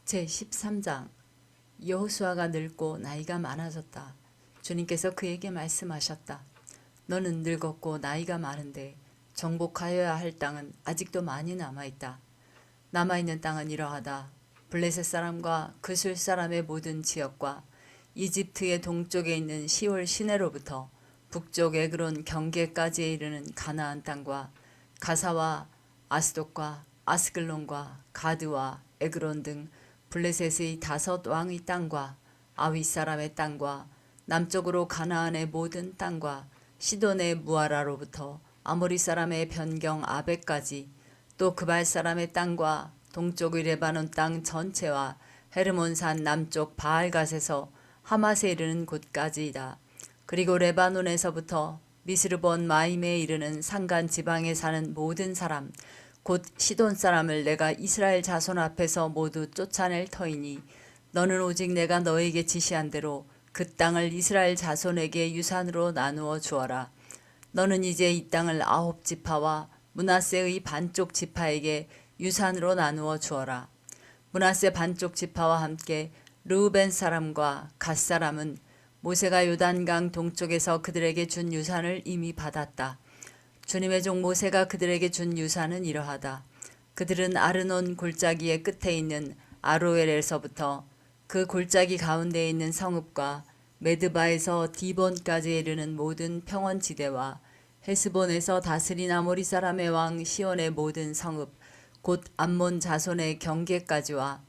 제13장. 여호수아가 늙고 나이가 많아졌다. 주님께서 그에게 말씀하셨다. 너는 늙었고 나이가 많은데 정복하여야 할 땅은 아직도 많이 남아있다. 남아있는 땅은 이러하다. 블레셋 사람과 그술 사람의 모든 지역과 이집트의 동쪽에 있는 시올 시내로부터 북쪽 에그론 경계까지에 이르는 가나안 땅과 가사와 아스돗과 아스글론과 가드와 에그론 등 블레셋의 5 왕의 땅과 아윗 사람의 땅과 남쪽으로 가나안의 모든 땅과 시돈의 무아라로부터 아모리 사람의 변경 아벡까지 또 그발 사람의 땅과 동쪽의 레바논 땅 전체와 헤르몬산 남쪽 바알갓에서 하맛에 이르는 곳까지이다. 그리고 레바논에서부터 미스르본 마임에 이르는 산간 지방에 사는 모든 사람 곧 시돈 사람을 내가 이스라엘 자손 앞에서 모두 쫓아낼 터이니 너는 오직 내가 너에게 지시한 대로 그 땅을 이스라엘 자손에게 유산으로 나누어 주어라. 너는 이제 이 땅을 9 지파와 므낫세의 반쪽 지파에게 유산으로 나누어 주어라. 므낫세 반쪽 지파와 함께 르우벤 사람과 갓 사람은 모세가 요단강 동쪽에서 그들에게 준 유산을 이미 받았다. 주님의 종 모세가 그들에게 준 유산은 이러하다. 그들은 아르논 골짜기의 끝에 있는 아로엘에서부터 그 골짜기 가운데에 있는 성읍과 메드바에서 디본까지 이르는 모든 평원지대와 헤스본에서 다스린 아모리 사람의 왕 시온의 모든 성읍 곧 암몬 자손의 경계까지와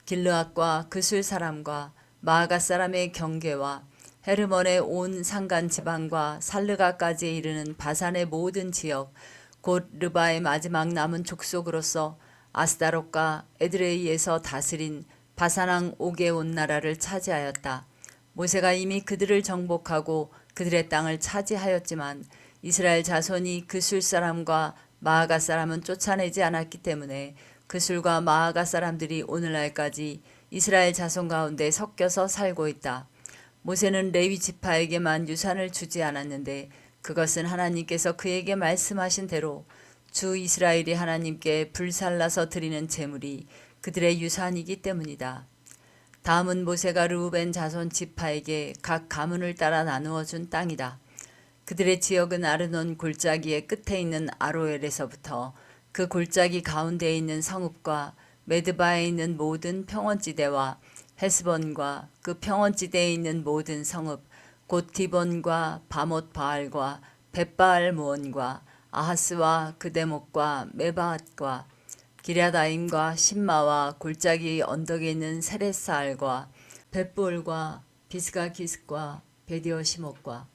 길르앗과 그술 사람과 마아가 사람의 경계와 헤르몬의 온 산간 지방과 살르가까지 이르는 바산의 모든 지역 곧 르바의 마지막 남은 족속으로서 아스다롯과 에드레이에서 다스린 바산왕 옥의 온 나라를 차지하였다. 모세가 이미 그들을 정복하고 그들의 땅을 차지하였지만 이스라엘 자손이 그술 사람과 마아가 사람은 쫓아내지 않았기 때문에 그술과 마아가 사람들이 오늘날까지 이스라엘 자손 가운데 섞여서 살고 있다. 모세는 레위 지파에게만 유산을 주지 않았는데 그것은 하나님께서 그에게 말씀하신 대로 주 이스라엘이 하나님께 불살라서 드리는 제물이 그들의 유산이기 때문이다. 다음은 모세가 르우벤 자손 지파에게 각 가문을 따라 나누어 준 땅이다. 그들의 지역은 아르논 골짜기의 끝에 있는 아로엘에서부터 그 골짜기 가운데에 있는 성읍과 메드바에 있는 모든 평원지대와 헤스본과 그 평원지대에 있는 모든 성읍 곧 디본과 바못 바알과 벳바알 무온과 아하스와 그대목과 메바앗과 기랴다임과 신마와 골짜기 언덕에 있는 세레사알과 벳볼과 비스가기스과 베디오시목과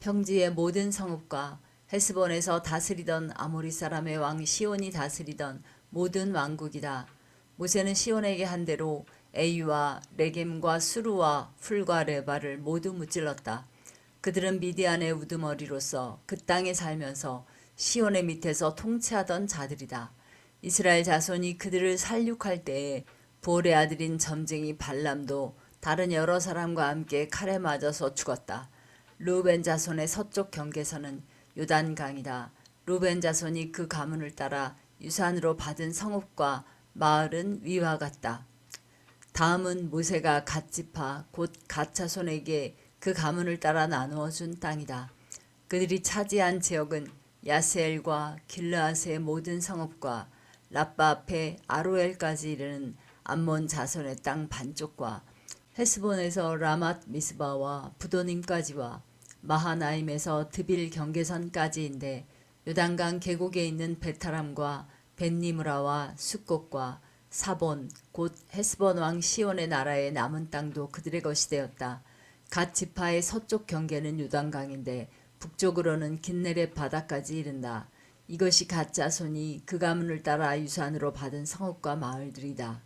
평지의 모든 성읍과 헤스본에서 다스리던 아모리 사람의 왕 시온이 다스리던 모든 왕국이다. 모세는 시온에게 한 대로 에이와 레겜과 수루와 풀과 레바를 모두 무찔렀다. 그들은 미디안의 우두머리로서 그 땅에 살면서 시온의 밑에서 통치하던 자들이다. 이스라엘 자손이 그들을 살육할 때에 볼의 아들인 점쟁이 발람도 다른 여러 사람과 함께 칼에 맞아서 죽었다. 르우벤 자손의 서쪽 경계선은 요단강이다. 르우벤 자손이 그 가문을 따라 유산으로 받은 성읍과 마을은 위와 같다. 다음은 모세가 갓 지파 곧 갓 자손에게 그 가문을 따라 나누어 준 땅이다. 그들이 차지한 지역은 야스엘과 길르앗의 모든 성읍과 라빠 앞에 아로엘까지 이르는 암몬 자손의 땅 반쪽과 헤스본에서 라맛 미스바와 부도님까지와 마하나임에서 드빌 경계선까지인데 요단강 계곡에 있는 베타람과 벤니무라와 숫곳과 사본 곧 헤스본 왕 시온의 나라의 남은 땅도 그들의 것이 되었다. 갓 지파의 서쪽 경계는 요단강인데 북쪽으로는 긴네렛 바다까지 이른다. 이것이 갓 자손이 그 가문을 따라 유산으로 받은 성읍과 마을들이다.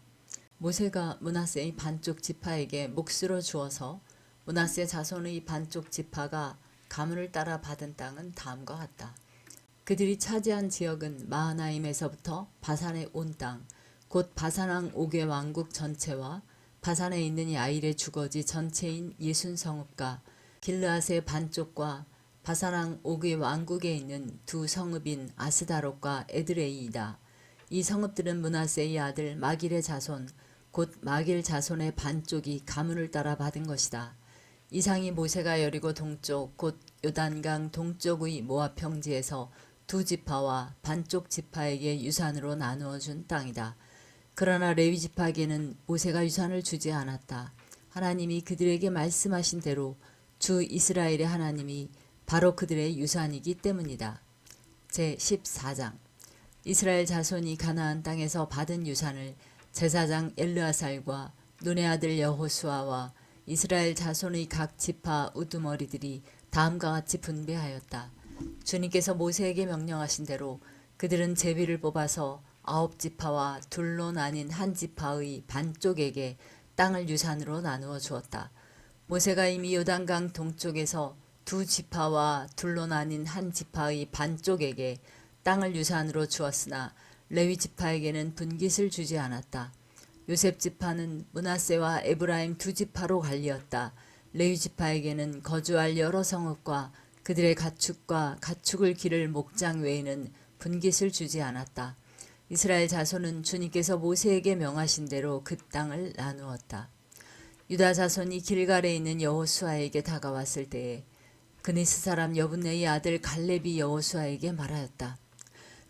모세가 므낫세의 반쪽 지파에게 몫으로 주어서 므낫세 자손의 반쪽 지파가 가문을 따라 받은 땅은 다음과 같다. 그들이 차지한 지역은 마하나임에서부터 바산의 온 땅, 곧 바산왕 옥의 왕국 전체와 바산에 있는 야일의 주거지 전체인 60성읍과 길르앗의 반쪽과 바산왕 옥의 왕국에 있는 2 성읍인 아스다롯과 에드레이이다. 이 성읍들은 므낫세의 아들 마길의 자손 곧 마길 자손의 반쪽이 가문을 따라 받은 것이다. 이상이 모세가 여리고 동쪽 곧 요단강 동쪽의 모압 평지에서 두 지파와 반쪽 지파에게 유산으로 나누어 준 땅이다. 그러나 레위 지파에게는 모세가 유산을 주지 않았다. 하나님이 그들에게 말씀하신 대로 주 이스라엘의 하나님이 바로 그들의 유산이기 때문이다. 제14장 이스라엘 자손이 가나안 땅에서 받은 유산을 제사장 엘르아살과 눈의 아들 여호수아와 이스라엘 자손의 각 지파 우두머리들이 다음과 같이 분배하였다. 주님께서 모세에게 명령하신 대로 그들은 제비를 뽑아서 9지파와 둘로 나뉜 한 지파의 반쪽에게 땅을 유산으로 나누어 주었다. 모세가 이미 요단강 동쪽에서 두 지파와 둘로 나뉜 한 지파의 반쪽에게 땅을 유산으로 주었으나 레위 지파에게는 분깃을 주지 않았다. 요셉 지파는 므낫세와 에브라임 두 지파로 갈리었다. 레위 지파에게는 거주할 여러 성읍과 그들의 가축과 가축을 기를 목장 외에는 분깃을 주지 않았다. 이스라엘 자손은 주님께서 모세에게 명하신 대로 그 땅을 나누었다. 유다 자손이 길갈에 있는 여호수아에게 다가왔을 때에 그니스 사람 여분네의 아들 갈렙이 여호수아에게 말하였다.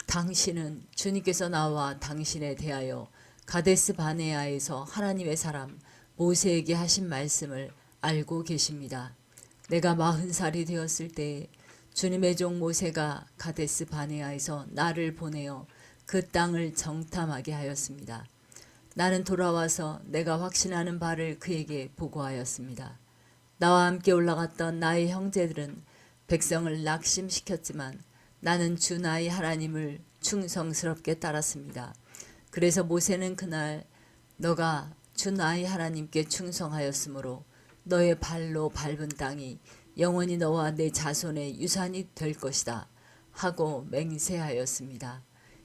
당신은 주님께서 나와 당신에 대하여 가데스 바네아에서 하나님의 사람 모세에게 하신 말씀을 알고 계십니다. 내가 40살이 되었을 때에 주님의 종 모세가 가데스 바네아에서 나를 보내어 그 땅을 정탐하게 하였습니다. 나는 돌아와서 내가 확신하는 바를 그에게 보고하였습니다. 나와 함께 올라갔던 나의 형제들은 백성을 낙심시켰지만 나는 주 나의 하나님을 충성스럽게 따랐습니다. 그래서 모세는 그날 너가 주 나의 하나님께 충성하였으므로 너의 발로 밟은 땅이 영원히 너와 내 자손의 유산이 될 것이다 하고 맹세하였습니다.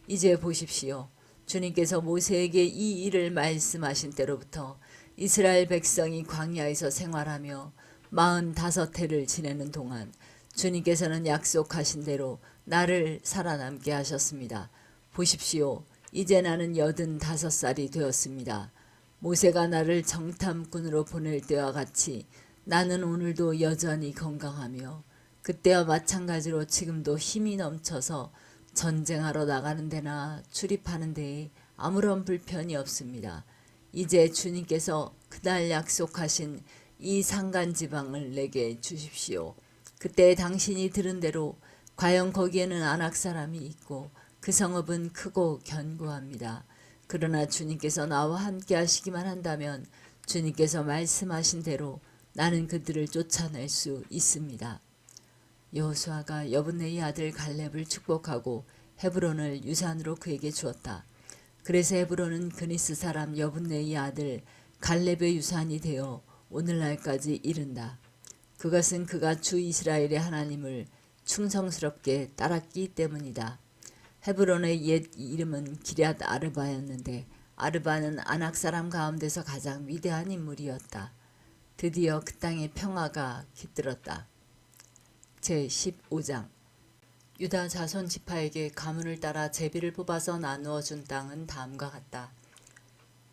이제 보십시오. 주님께서 모세에게 이 일을 말씀하신 때로부터 이스라엘 백성이 광야에서 생활하며 45해를 지내는 동안 주님께서는 약속하신 대로 나를 살아남게 하셨습니다. 보십시오. 이제 나는 85살이 되었습니다. 모세가 나를 정탐꾼으로 보낼 때와 같이 나는 오늘도 여전히 건강하며 그때와 마찬가지로 지금도 힘이 넘쳐서 전쟁하러 나가는 데나 출입하는 데에 아무런 불편이 없습니다. 이제 주님께서 그날 약속하신 이 산간지방을 내게 주십시오. 그때 당신이 들은 대로 과연 거기에는 아낙 사람이 있고 그 성읍은 크고 견고합니다. 그러나 주님께서 나와 함께 하시기만 한다면 주님께서 말씀하신 대로 나는 그들을 쫓아낼 수 있습니다. 여호수아가 여분네의 아들 갈렙을 축복하고 헤브론을 유산으로 그에게 주었다. 그래서 헤브론은 그니스 사람 여분네의 아들 갈렙의 유산이 되어 오늘날까지 이른다. 그것은 그가 주 이스라엘의 하나님을 충성스럽게 따랐기 때문이다. 헤브론의 옛 이름은 기럇 아르바였는데 아르바는 아낙 사람 가운데서 가장 위대한 인물이었다. 드디어 그 땅에 평화가 깃들었다. 제15장 유다 자손 지파에게 가문을 따라 제비를 뽑아서 나누어 준 땅은 다음과 같다.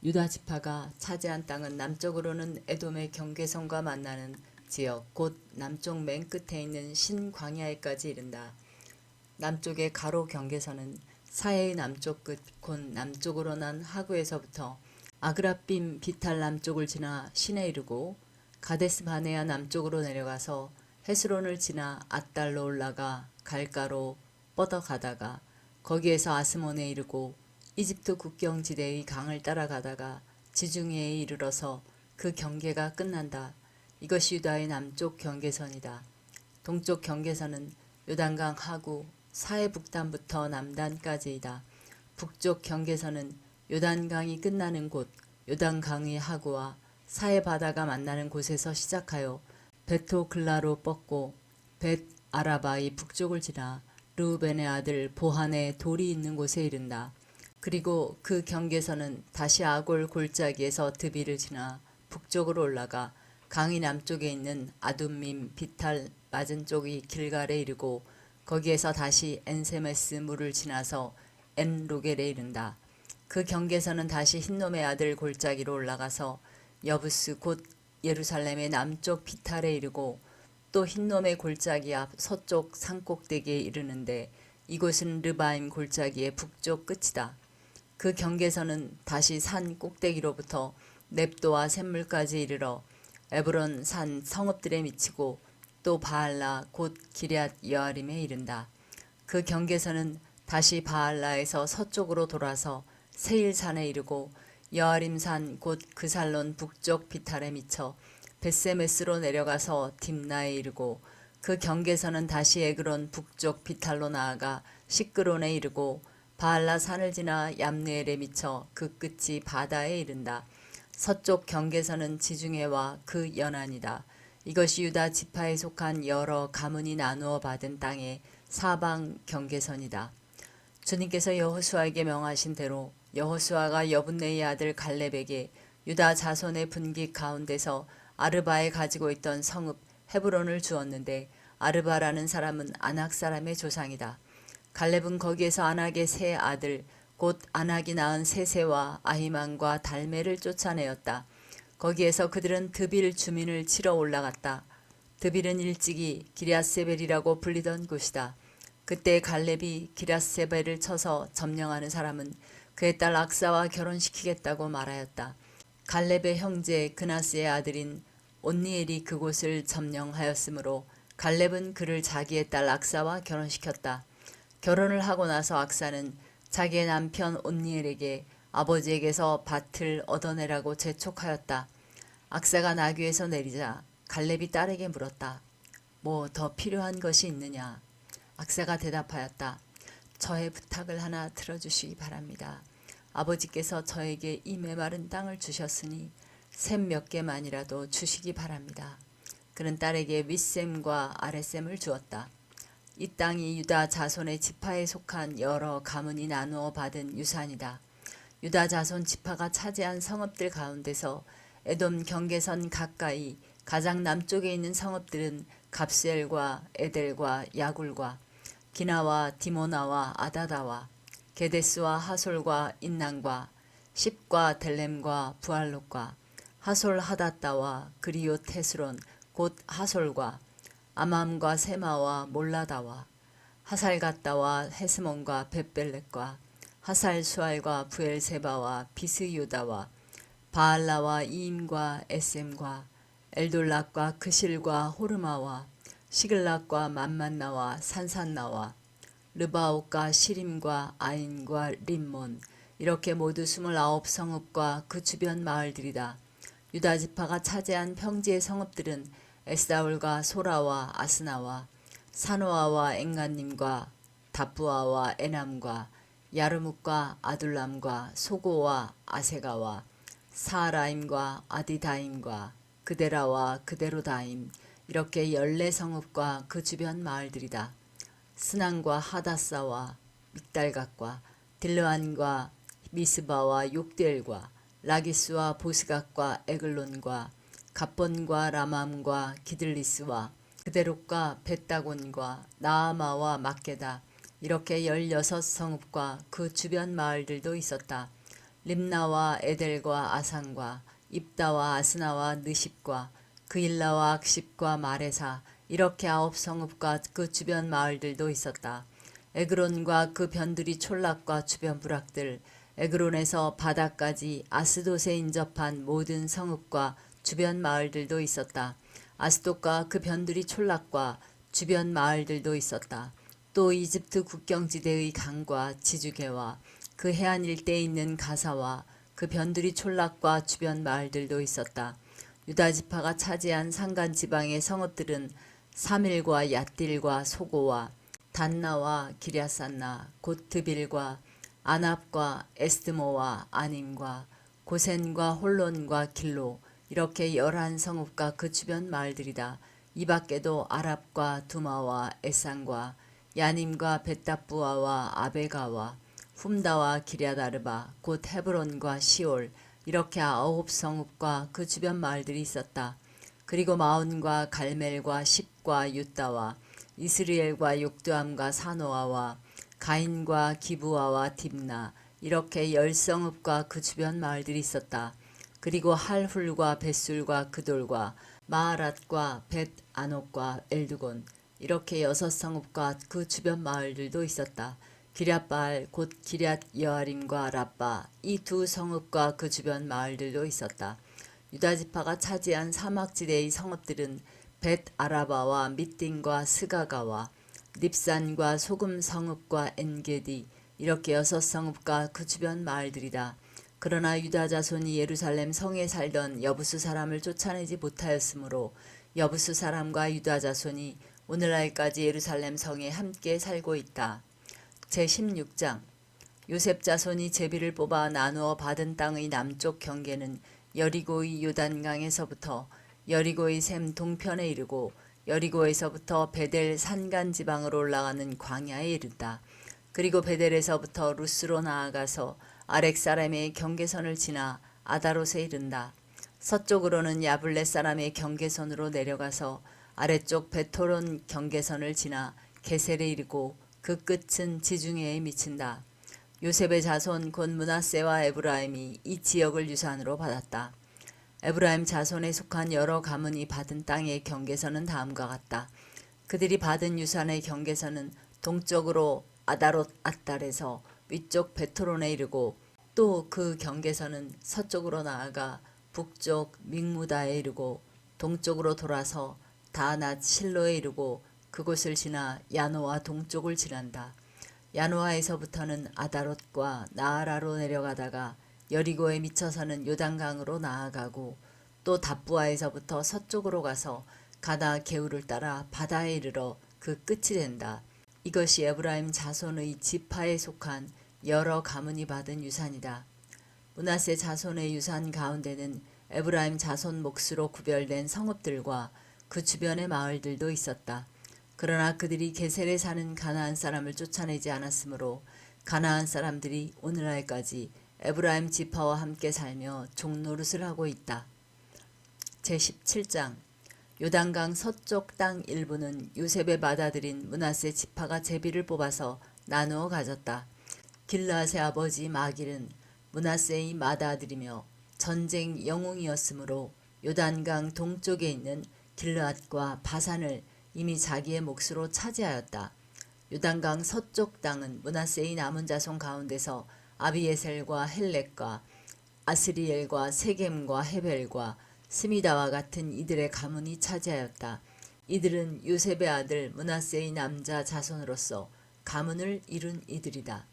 유다 지파가 차지한 땅은 남쪽으로는 에돔의 경계선과 만나는 지역 곧 남쪽 맨 끝에 있는 신광야에까지 이른다. 남쪽의 가로 경계선은 사해의 남쪽 끝 곧 남쪽으로 난 하구에서부터 아그라빔 비탈 남쪽을 지나 신에 이르고 가데스 바네아 남쪽으로 내려가서 헤스론을 지나 앗달로 올라가 갈가로 뻗어가다가 거기에서 아스몬에 이르고 이집트 국경지대의 강을 따라가다가 지중해에 이르러서 그 경계가 끝난다. 이것이 유다의 남쪽 경계선이다. 동쪽 경계선은 요단강 하구 사해 북단부터 남단까지이다. 북쪽 경계선은 요단강이 끝나는 곳 요단강의 하구와 사해 바다가 만나는 곳에서 시작하여 베토글라로 뻗고 벳 아라바의 북쪽을 지나 르우벤의 아들 보한의 돌이 있는 곳에 이른다. 그리고 그 경계선은 다시 아골 골짜기에서 드비를 지나 북쪽으로 올라가 강이 남쪽에 있는 아둠밈 비탈 맞은 쪽의 길갈에 이르고 거기에서 다시 엔세메스 물을 지나서 엔로겔에 이른다. 그 경계선은 다시 흰놈의 아들 골짜기로 올라가서 여부스 곧 예루살렘의 남쪽 비탈에 이르고 또 흰놈의 골짜기 앞 서쪽 산꼭대기에 이르는데 이곳은 르바임 골짜기의 북쪽 끝이다. 그 경계선은 다시 산 꼭대기로부터 넵도와 샘물까지 이르러 에브론 산 성읍들에 미치고 또 바알라 곧 기럇 여아림에 이른다. 그 경계선은 다시 바알라에서 서쪽으로 돌아서 세일산에 이르고 여아림산 곧 그살론 북쪽 비탈에 미쳐 벳세메스로 내려가서 딥나에 이르고 그 경계선은 다시 에그론 북쪽 비탈로 나아가 시끄론에 이르고 바알라 산을 지나 얌느엘에 미쳐 그 끝이 바다에 이른다. 서쪽 경계선은 지중해와 그 연안이다. 이것이 유다 지파에 속한 여러 가문이 나누어 받은 땅의 사방 경계선이다. 주님께서 여호수아에게 명하신 대로 여호수아가 여분네의 아들 갈렙에게 유다 자손의 분기 가운데서 아르바에 가지고 있던 성읍 헤브론을 주었는데 아르바라는 사람은 아낙 사람의 조상이다. 갈렙은 거기에서 아낙의 세 아들 곧 아낙이 낳은 세세와 아히만과 달메를 쫓아내었다. 거기에서 그들은 드빌 주민을 치러 올라갔다. 드빌은 일찍이 기럇세벨이라고 불리던 곳이다. 그때 갈렙이 기럇세벨을 쳐서 점령하는 사람은 그의 딸 악사와 결혼시키겠다고 말하였다. 갈렙의 형제 그나스의 아들인 온니엘이 그곳을 점령하였으므로 갈렙은 그를 자기의 딸 악사와 결혼시켰다. 결혼을 하고 나서 악사는 자기의 남편 온니엘에게 아버지에게서 밭을 얻어내라고 재촉하였다. 악사가 나귀에서 내리자 갈렙이 딸에게 물었다. 뭐 더 필요한 것이 있느냐? 악사가 대답하였다. 저의 부탁을 하나 들어주시기 바랍니다. 아버지께서 저에게 이 메마른 땅을 주셨으니 샘 몇 개만이라도 주시기 바랍니다. 그는 딸에게 윗샘과 아랫샘을 주었다. 이 땅이 유다 자손의 지파에 속한 여러 가문이 나누어 받은 유산이다. 유다 자손 지파가 차지한 성읍들 가운데서 에돔 경계선 가까이 가장 남쪽에 있는 성읍들은 갑셀과 에델과 야굴과 기나와 디모나와 아다다와 게데스와 하솔과 인난과 십과 델렘과 부알롯과 하솔 하닷다와 그리오 테스론 곧 하솔과 아맘과 세마와 몰라다와 하살갓다와 헤스몬과 벳벨렛과 하살 수알과 부엘세바와 비스유다와 바알라와 이임과 에셈과 엘돌락과 그실과 호르마와 시글락과 만만나와 산산나와 르바옥과 시림과 아인과 림몬 이렇게 모두 29성읍과 그 주변 마을들이다. 유다 지파가 차지한 평지의 성읍들은 에스다올과 소라와 아스나와 사노아와 엥간님과 다부아와 에남과 야르묵과 아둘람과 소고와 아세가와 사라임과 아디다임과 그데라와 그데로다임 이렇게 14성읍과 그 주변 마을들이다. 스난과 하다사와 믹달갓과 딜르안과 미스바와 욕델과 라기스와 보스갓과 에글론과 갑본과 라맘과 기들리스와 그데롯과 벳다곤과 나아마와 막게다 이렇게 16성읍과 그 주변 마을들도 있었다. 림나와 에델과 아산과 입다와 아스나와 느십과 그일라와 악십과 마레사 이렇게 9성읍과 그 주변 마을들도 있었다. 에그론과 그 변두리 촌락과 주변 부락들 에그론에서 바다까지 아스돗에 인접한 모든 성읍과 주변 마을들도 있었다. 아스돗과 그 변두리 촌락과 주변 마을들도 있었다. 또 이집트 국경지대의 강과 지주계와 그 해안 일대에 있는 가사와 그 변두리 촌락과 주변 마을들도 있었다. 유다 지파가 차지한 산간 지방의 성읍들은 사밀과 얏딜과 소고와 단나와 기랴산나 곧 드빌과 아납과 에스드모와 아님과 고센과 홀론과 길로 이렇게 11성읍과 그 주변 마을들이다. 이 밖에도 아랍과 두마와 에산과 야님과 벳다부아와 아베가와 훔다와 기랴다르바 곧 헤브론과 시올 이렇게 9성읍과 그 주변 마을들이 있었다. 그리고 마온과 갈멜과 십과 유다와 이스리엘과 욕두암과 사노아와 가인과 기부아와 딥나 이렇게 10성읍과 그 주변 마을들이 있었다. 그리고 할훌과 벳술과 그돌과 마하랏과 벳 아녹과 엘드곤 이렇게 6성읍과 그 주변 마을들도 있었다. 기럇바알 곧 기럇 여아림과 랍바 이 두 성읍과 그 주변 마을들도 있었다. 유다 지파가 차지한 사막지대의 성읍들은 벳 아라바와 밑딘과 스가가와 닙산과 소금 성읍과 엔게디 이렇게 6성읍과 그 주변 마을들이다. 그러나 유다 자손이 예루살렘 성에 살던 여부수 사람을 쫓아내지 못하였으므로 여부수 사람과 유다 자손이 오늘날까지 예루살렘 성에 함께 살고 있다. 제16장 요셉 자손이 제비를 뽑아 나누어 받은 땅의 남쪽 경계는 여리고의 요단강에서부터 여리고의 샘 동편에 이르고 여리고에서부터 베델 산간 지방으로 올라가는 광야에 이른다. 그리고 베델에서부터 루스로 나아가서 아렉 사람의 경계선을 지나 아다롯에 이른다. 서쪽으로는 야블렛 사람의 경계선으로 내려가서 아래쪽 베토론 경계선을 지나 게셀에 이르고 그 끝은 지중해에 미친다. 요셉의 자손 곧 므낫세와 에브라임이 이 지역을 유산으로 받았다. 에브라임 자손에 속한 여러 가문이 받은 땅의 경계선은 다음과 같다. 그들이 받은 유산의 경계선은 동쪽으로 아다롯 앗달에서 위쪽 베토론에 이르고 또 그 경계선은 서쪽으로 나아가 북쪽 믹무다에 이르고 동쪽으로 돌아서 다낫 실로에 이르고 그곳을 지나 야노아 동쪽을 지난다. 야노아에서부터는 아다롯과 나아라로 내려가다가 여리고에 미쳐서는 요단강으로 나아가고 또 답부아에서부터 서쪽으로 가서 가나 게울을 따라 바다에 이르러 그 끝이 된다. 이것이 에브라임 자손의 지파에 속한 여러 가문이 받은 유산이다. 므낫세 자손의 유산 가운데는 에브라임 자손 몫으로 구별된 성읍들과 그 주변의 마을들도 있었다. 그러나 그들이 게셀에 사는 가나안 사람을 쫓아내지 않았으므로 가나안 사람들이 오늘날까지 에브라임 지파와 함께 살며 종노릇을 하고 있다. 제17장 요단강 서쪽 땅 일부는 요셉의 맏아들인 므낫세 지파가 제비를 뽑아서 나누어 가졌다. 길르앗의 아버지 마길은 므낫세의 맏아들이며 전쟁 영웅이었으므로 요단강 동쪽에 있는 길르앗과 바산을 이미 자기의 몫으로 차지하였다. 요단강 서쪽 땅은 므낫세의 남은 자손 가운데서 아비에셀과 헬렉과 아스리엘과 세겜과 헤벨과 스미다와 같은 이들의 가문이 차지하였다. 이들은 요셉의 아들 므낫세의 남자 자손으로서 가문을 이룬 이들이다.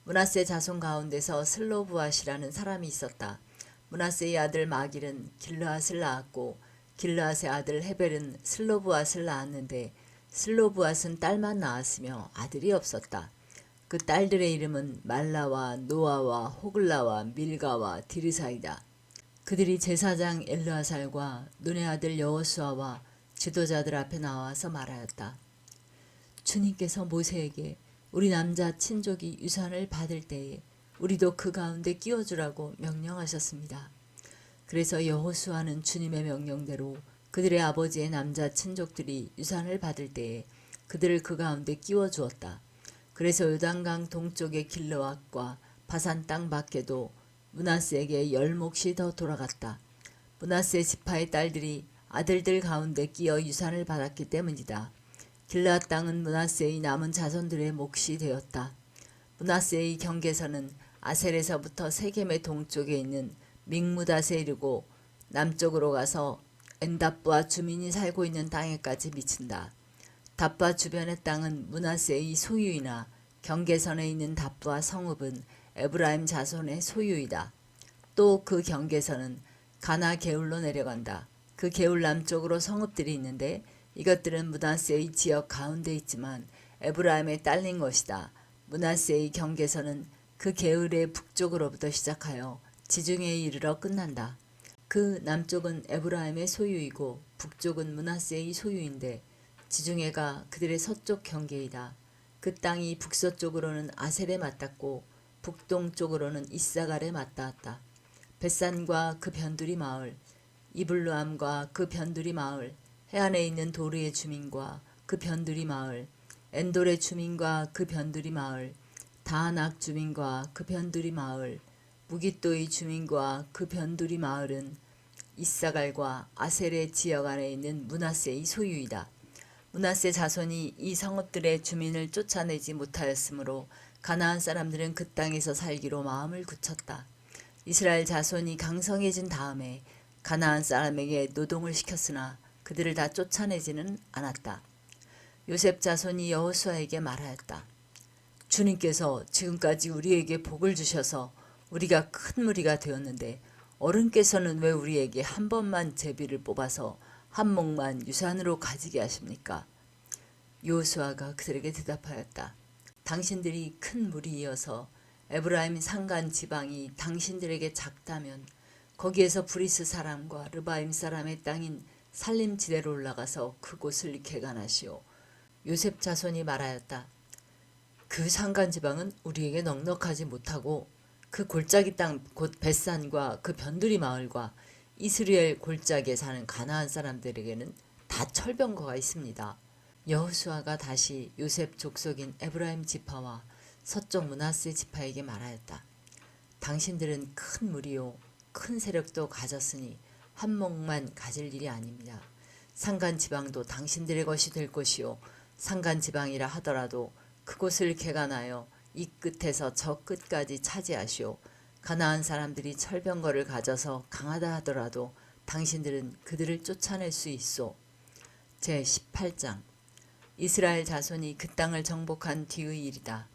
므낫세 자손 가운데서 슬로브앗이라는 사람이 있었다. 므낫세의 아들 마길은 길르앗을 낳았고 길르앗의 아들 헤벨은 슬로브앗을 낳았는데 슬로브앗은 딸만 낳았으며 아들이 없었다. 그 딸들의 이름은 말라와 노아와 호글라와 밀가와 디르사이다. 그들이 제사장 엘르아살과 눈의 아들 여호수아와 지도자들 앞에 나와서 말하였다. 주님께서 모세에게 우리 남자 친족이 유산을 받을 때에 우리도 그 가운데 끼워주라고 명령하셨습니다. 그래서 여호수아는 주님의 명령대로 그들의 아버지의 남자 친족들이 유산을 받을 때에 그들을 그 가운데 끼워주었다. 그래서 요단강 동쪽의 길르앗과 바산 땅 밖에도 므낫세에게 10몫이 더 돌아갔다. 므낫세 지파의 딸들이 아들들 가운데 끼어 유산을 받았기 때문이다. 길르앗 땅은 므낫세의 남은 자손들의 몫이 되었다. 므낫세의 경계선은 아셀에서부터 세겜의 동쪽에 있는 믹무닷에 이르고 남쪽으로 가서 엔답부아 주민이 살고 있는 땅에까지 미친다. 답부아 주변의 땅은 므낫세의 소유이나 경계선에 있는 답부아 성읍은 에브라임 자손의 소유이다. 또 그 경계선은 가나 게울로 내려간다. 그 게울 남쪽으로 성읍들이 있는데 이것들은 므낫세의 지역 가운데 있지만 에브라임에 딸린 것이다. 므낫세의 경계선은 그 게울의 북쪽으로부터 시작하여 지중해에 이르러 끝난다. 그 남쪽은 에브라임의 소유이고 북쪽은 므낫세의 소유인데 지중해가 그들의 서쪽 경계이다. 그 땅이 북서쪽으로는 아셀에 맞닿고 북동쪽으로는 이사갈에 맞닿았다. 벳산과 그 변두리 마을, 이블루암과 그 변두리 마을, 해안에 있는 도르의 주민과 그 변두리 마을, 엔돌의 주민과 그 변두리 마을, 다낙 주민과 그 변두리 마을, 무깃도의 주민과 그 변두리 마을은 이사갈과 아셀의 지역 안에 있는 므낫세의 소유이다. 므낫세 자손이 이 성읍들의 주민을 쫓아내지 못하였으므로 가나안 사람들은 그 땅에서 살기로 마음을 굳혔다. 이스라엘 자손이 강성해진 다음에 가나안 사람에게 노동을 시켰으나 그들을 다 쫓아내지는 않았다. 요셉 자손이 여호수아에게 말하였다. 주님께서 지금까지 우리에게 복을 주셔서 우리가 큰 무리가 되었는데 어른께서는 왜 우리에게 한 번만 제비를 뽑아서 한 몫만 유산으로 가지게 하십니까? 여호수아가 그들에게 대답하였다. 당신들이 큰 무리이어서 에브라임 산간 지방이 당신들에게 작다면 거기에서 브리스 사람과 르바임 사람의 땅인 살림지대로 올라가서 그곳을 개간하시오. 요셉 자손이 말하였다. 그 산간 지방은 우리에게 넉넉하지 못하고 그 골짜기 땅 곧 벳산과 그 변두리 마을과 이스라엘 골짜기에 사는 가나안 사람들에게는 다 철병거가 있습니다. 여호수아가 다시 요셉 족속인 에브라임 지파와 서쪽 므낫세 지파에게 말하였다. 당신들은 큰 무리요 큰 세력도 가졌으니 한 몫만 가질 일이 아닙니다. 산간 지방도 당신들의 것이 될 것이요 산간 지방이라 하더라도 그곳을 개간하여 이 끝에서 저 끝까지 차지하시오. 가나안 사람들이 철병거를 가져서 강하다 하더라도 당신들은 그들을 쫓아낼 수 있소. 제18장 이스라엘 자손이 그 땅을 정복한 뒤의 일이다.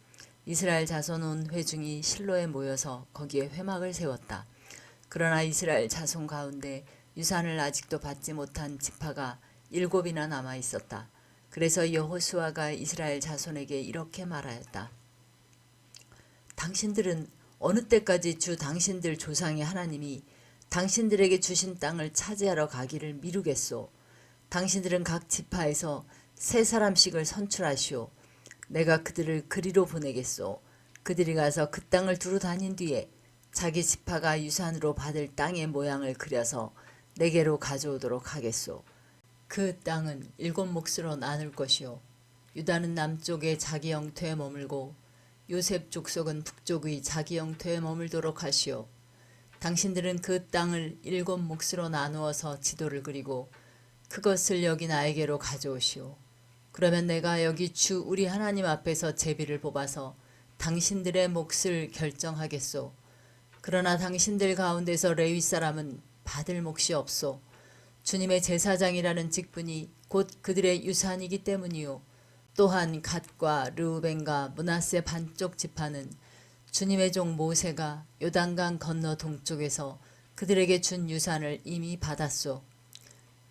이스라엘 자손 온 회중이 실로에 모여서 거기에 회막을 세웠다. 그러나 이스라엘 자손 가운데 유산을 아직도 받지 못한 지파가 7이나 남아 있었다. 그래서 여호수아가 이스라엘 자손에게 이렇게 말하였다. 당신들은 어느 때까지 주 당신들 조상의 하나님이 당신들에게 주신 땅을 차지하러 가기를 미루겠소. 당신들은 각 지파에서 3사람씩을 선출하시오. 내가 그들을 그리로 보내겠소. 그들이 가서 그 땅을 두루 다닌 뒤에 자기 지파가 유산으로 받을 땅의 모양을 그려서 내게로 가져오도록 하겠소. 그 땅은 7몫으로 나눌 것이요 유다는 남쪽의 자기 영토에 머물고 요셉 족속은 북쪽의 자기 영토에 머물도록 하시오. 당신들은 그 땅을 7몫으로 나누어서 지도를 그리고 그것을 여기 나에게로 가져오시오. 그러면 내가 여기 주 우리 하나님 앞에서 제비를 뽑아서 당신들의 몫을 결정하겠소. 그러나 당신들 가운데서 레위 사람은 받을 몫이 없소. 주님의 제사장이라는 직분이 곧 그들의 유산이기 때문이요. 또한 갓과 르우벤과 므낫세 반쪽 지파는 주님의 종 모세가 요단강 건너 동쪽에서 그들에게 준 유산을 이미 받았소.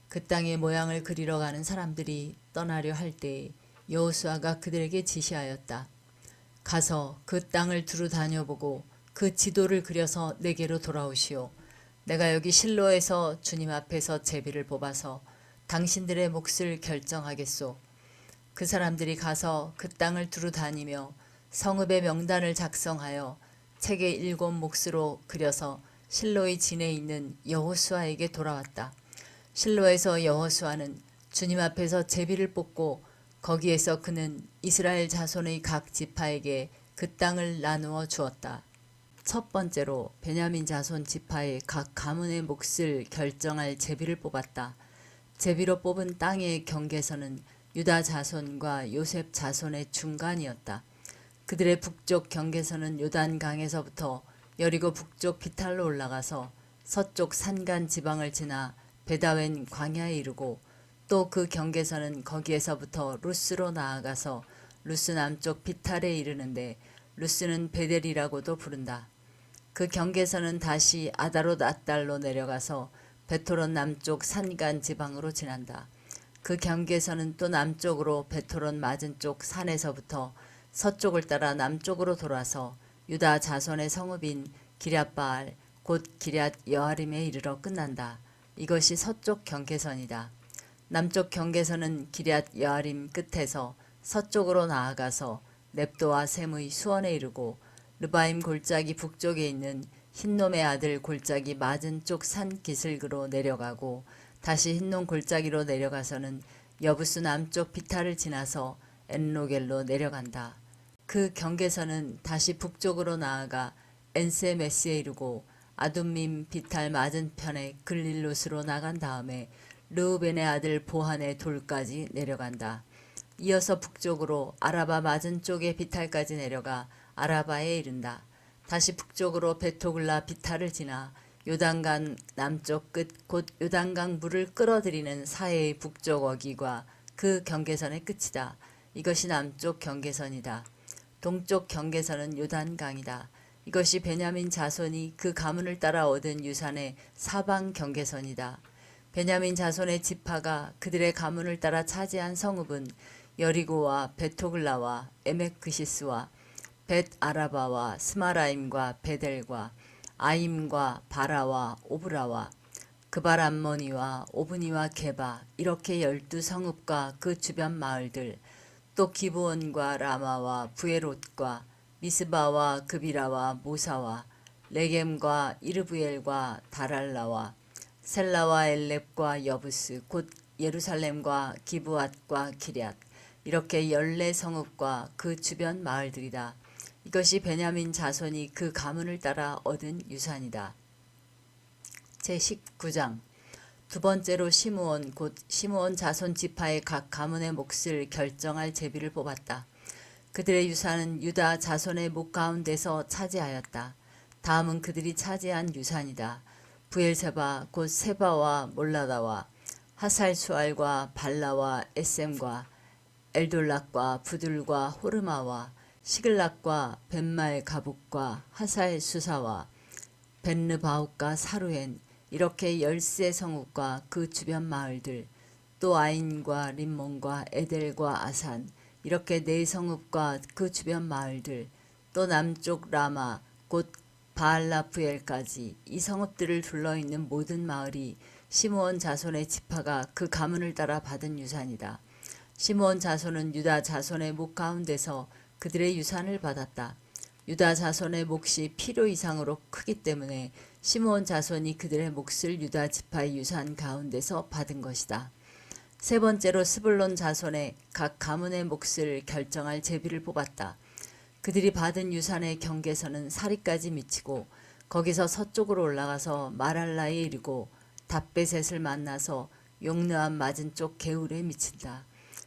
그 땅의 모양을 그리러 가는 사람들이 떠나려 할 때에 여호수아가 그들에게 지시하였다. 가서 그 땅을 두루 다녀보고 그 지도를 그려서 내게로 돌아오시오. 내가 여기 실로에서 주님 앞에서 제비를 뽑아서 당신들의 몫을 결정하겠소. 그 사람들이 가서 그 땅을 두루 다니며 성읍의 명단을 작성하여 책의 7몫으로 그려서 실로의 진에 있는 여호수아에게 돌아왔다. 실로에서 여호수아는 주님 앞에서 제비를 뽑고 거기에서 그는 이스라엘 자손의 각 지파에게 그 땅을 나누어 주었다. 첫 번째로 베냐민 자손 지파의 각 가문의 몫을 결정할 제비를 뽑았다. 제비로 뽑은 땅의 경계선은 유다 자손과 요셉 자손의 중간이었다. 그들의 북쪽 경계선은 요단강에서부터 여리고 북쪽 비탈로 올라가서 서쪽 산간 지방을 지나 베다웬 광야에 이르고 또 그 경계선은 거기에서부터 루스로 나아가서 루스 남쪽 비탈에 이르는데 루스는 베델이라고도 부른다. 그 경계선은 다시 아다롯 앗달로 내려가서 베토론 남쪽 산간 지방으로 지난다. 그 경계선은 또 남쪽으로 베토론 맞은 쪽 산에서부터 서쪽을 따라 남쪽으로 돌아서 유다 자손의 성읍인 기럇바알 곧 기럇 여아림에 이르러 끝난다. 이것이 서쪽 경계선이다. 남쪽 경계선은 기럇 여아림 끝에서 서쪽으로 나아가서 넵도와 셈의 수원에 이르고 르바임 골짜기 북쪽에 있는 흰놈의 아들 골짜기 맞은 쪽 산 기슭으로 내려가고 다시 흰놈 골짜기로 내려가서는 여부스 남쪽 비탈을 지나서 엔로겔로 내려간다. 그 경계선은 다시 북쪽으로 나아가 엔세메스에 이르고 아둠밈 비탈 맞은편의 글릴롯으로 나간 다음에 르우벤의 아들 보한의 돌까지 내려간다. 이어서 북쪽으로 아라바 맞은쪽의 비탈까지 내려가 아라바에 이른다. 다시 북쪽으로 베토글라 비탈을 지나 요단강 남쪽 끝 곧 요단강 물을 끌어들이는 사해의 북쪽 어기과 그 경계선의 끝이다. 이것이 남쪽 경계선이다. 동쪽 경계선은 요단강이다. 이것이 베냐민 자손이 그 가문을 따라 얻은 유산의 사방 경계선이다. 베냐민 자손의 지파가 그들의 가문을 따라 차지한 성읍은 여리고와 베토글라와 에메크시스와 벳 아라바와 스마라임과 베델과 아임과 바라와 오브라와 그발암모니와 오브니와 게바 이렇게 12성읍과 그 주변 마을들, 또 기브온과 라마와 부에롯과 미스바와 그비라와 모사와 레겜과 이르부엘과 다랄라와 셀라와 엘렙과 여부스 곧 예루살렘과 기브앗과 기럇 이렇게 14성읍과 그 주변 마을들이다. 이것이 베냐민 자손이 그 가문을 따라 얻은 유산이다. 제19장 두 번째로 시므온 곧 시므온 자손 지파의 각 가문의 몫을 결정할 제비를 뽑았다. 그들의 유산은 유다 자손의 목 가운데서 차지하였다. 다음은 그들이 차지한 유산이다. 부엘세바 곧 세바와 몰라다와 하살수알과 발라와 에셈과 엘돌락과 부들과 호르마와 시글락과 벤말 가북과 하살수사와 벤르바욱과 사루엔 이렇게 13성읍과 그 주변 마을들, 또 아인과 림몬과 에델과 아산 이렇게 4성읍과 그 주변 마을들, 또 남쪽 라마 곧 바알라프엘까지 이 성읍들을 둘러있는 모든 마을이 시므온 자손의 지파가 그 가문을 따라 받은 유산이다. 시므온 자손은 유다 자손의 목 가운데서 그들의 유산을 받았다. 유다 자손의 몫이 필요 이상으로 크기 때문에 시므온 자손이 그들의 몫을 유다 지파의 유산 가운데서 받은 것이다. 세 번째로 스불론 자손의 각 가문의 몫을 결정할 제비를 뽑았다. 그들이 받은 유산의 경계선은 사리까지 미치고 거기서 서쪽으로 올라가서 마랄라에 이르고 답베셋을 만나서 용르암 맞은쪽 게울에 미친다.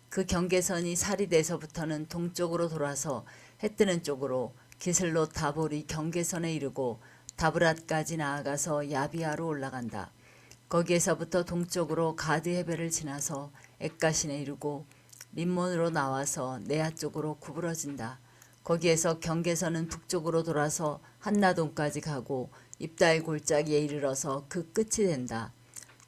그 경계선이 사리대서부터는 동쪽으로 돌아서 해뜨는 쪽으로 기슬롯 다볼이 경계선에 이르고 다브랏까지 나아가서 야비아로 올라간다. 거기에서부터 동쪽으로 가드헤벨을 지나서 엑가신에 이르고 림몬으로 나와서 네아 쪽으로 구부러진다. 거기에서 경계선은 북쪽으로 돌아서 한나동까지 가고 입달 골짜기에 이르러서 그 끝이 된다.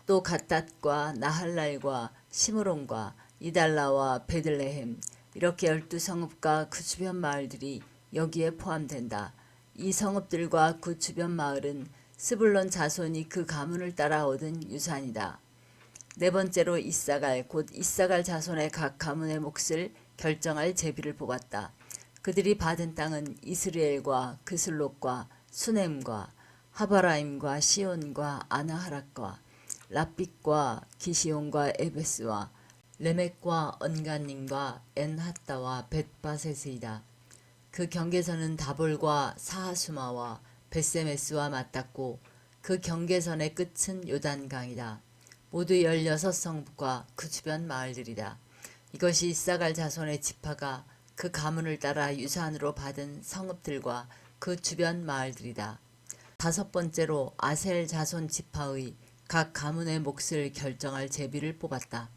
또 갓닷과 나할랄과 시므론과 이달라와 베들레헴 이렇게 12성읍과 그 주변 마을들이 여기에 포함된다. 이 성읍들과 그 주변 마을은 스불론 자손이 그 가문을 따라 얻은 유산이다. 네 번째로 이사갈 곧 이사갈 자손의 각 가문의 몫을 결정할 제비를 뽑았다. 그들이 받은 땅은 이스라엘과 그슬롯과 수넴과 하바라임과 시온과 아나하락과 랍빗과 기시온과 에베스와 레멕과 언간님과 엔하따와 벳바세스이다. 그 경계선은 다볼과 사하수마와 벳세메스와 맞닿고 그 경계선의 끝은 요단강이다. 모두 16성읍과 그 주변 마을들이다. 이것이 이사갈 자손의 지파가 그 가문을 따라 유산으로 받은 성읍들과 그 주변 마을들이다. 다섯 번째로 아셀 자손 지파의 각 가문의 몫을 결정할 제비를 뽑았다.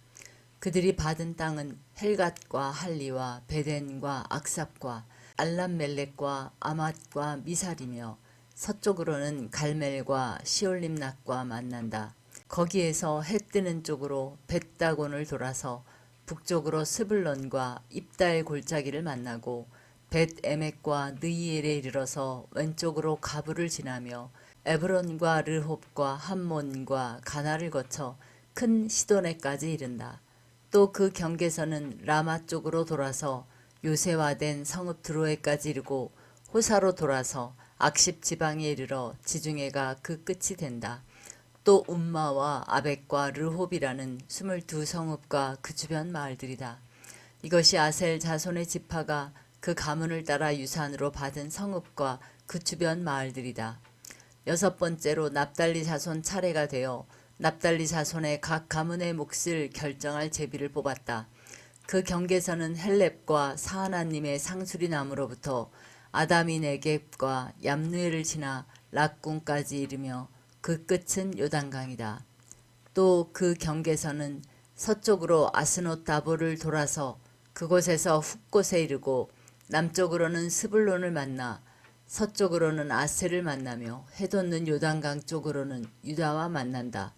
그들이 받은 땅은 헬갓과 할리와 베덴과 악삽과 알람멜렉과 아맛과 미살이며 서쪽으로는 갈멜과 시올림낫과 만난다. 거기에서 해 뜨는 쪽으로 벳다곤을 돌아서 북쪽으로 스불론과 입달 골짜기를 만나고 벳에멕과 느이엘에 이르러서 왼쪽으로 가부를 지나며 에브론과 르홉과 함몬과 가나를 거쳐 큰 시도네까지 이른다. 또 그 경계선은 라마 쪽으로 돌아서 요새화된 성읍 드로에까지 이르고 호사로 돌아서 악십 지방에 이르러 지중해가 그 끝이 된다. 또 움마와 아벡과 르홉이라는 22성읍과 그 주변 마을들이다. 이것이 아셀 자손의 지파가 그 가문을 따라 유산으로 받은 성읍과 그 주변 마을들이다. 여섯 번째로 납달리 자손 차례가 되어 납달리 자손의 각 가문의 몫을 결정할 제비를 뽑았다. 그 경계선은 헬렙과 사하나님의 상수리 나무로부터 아다미 네겝과 얌누엘을 지나 락군까지 이르며 그 끝은 요단강이다. 또 그 경계선은 서쪽으로 아스노 다보를 돌아서 그곳에서 훅곳에 이르고 남쪽으로는 스불론을 만나 서쪽으로는 아셀을 만나며 해돋는 요단강 쪽으로는 유다와 만난다.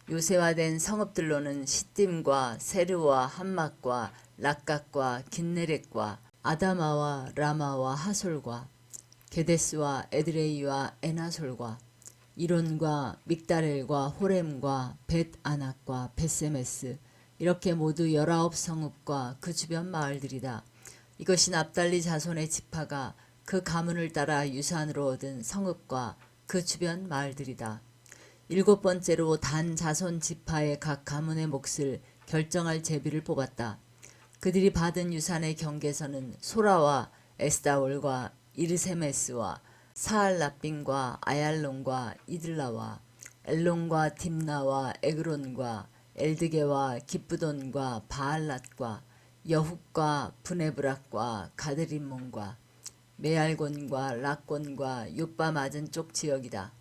요새화된 성읍들로는 시딤과 세르와 함막과 락각과 긴네렛과 아다마와 라마와 하솔과 게데스와 에드레이와 에나솔과 이론과 믹다렐과 호렘과 벳 아낙과 벳세메스 이렇게 모두 19성읍과 그 주변 마을들이다. 이것이 납달리 자손의 지파가 그 가문을 따라 유산으로 얻은 성읍과 그 주변 마을들이다. 일곱 번째로 단 자손 지파의 각 가문의 몫을 결정할 제비를 뽑았다. 그들이 받은 유산의 경계선은 소라와 에스다올과 이르세메스와 사알라빈과 아얄론과 이들라와 엘론과 딥나와 에그론과 엘드게와 기브돈과 바알랏과 여훅과 브네브락과 가드림몬과 메알곤과 락곤과 요빠 맞은 쪽 지역이다.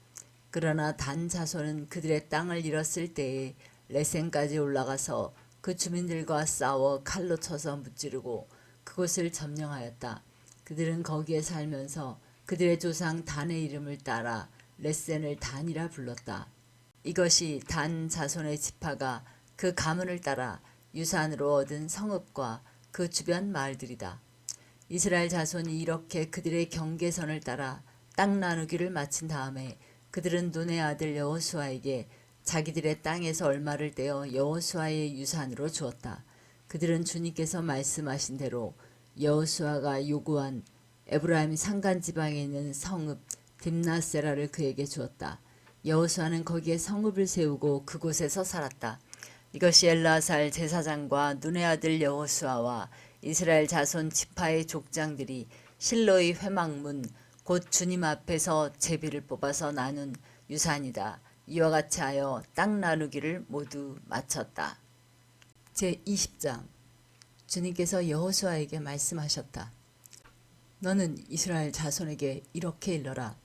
그러나 단 자손은 그들의 땅을 잃었을 때에 레센까지 올라가서 그 주민들과 싸워 칼로 쳐서 무찌르고 그곳을 점령하였다. 그들은 거기에 살면서 그들의 조상 단의 이름을 따라 레센을 단이라 불렀다. 이것이 단 자손의 지파가 그 가문을 따라 유산으로 얻은 성읍과 그 주변 마을들이다. 이스라엘 자손이 이렇게 그들의 경계선을 따라 땅 나누기를 마친 다음에 그들은 눈의 아들 여호수아에게 자기들의 땅에서 얼마를 떼어 여호수아의 유산으로 주었다. 그들은 주님께서 말씀하신 대로 여호수아가 요구한 에브라임 산간 지방에 있는 성읍 딥나세라를 그에게 주었다. 여호수아는 거기에 성읍을 세우고 그곳에서 살았다. 이것이 엘르아살 제사장과 눈의 아들 여호수아와 이스라엘 자손 지파의 족장들이 실로의 회막문 곧 주님 앞에서 제비를 뽑아서 나눈 유산이다. 이와 같이 하여 땅 나누기를 모두 마쳤다. 제20장 주님께서 여호수아에게 말씀하셨다. 너는 이스라엘 자손에게 이렇게 일러라.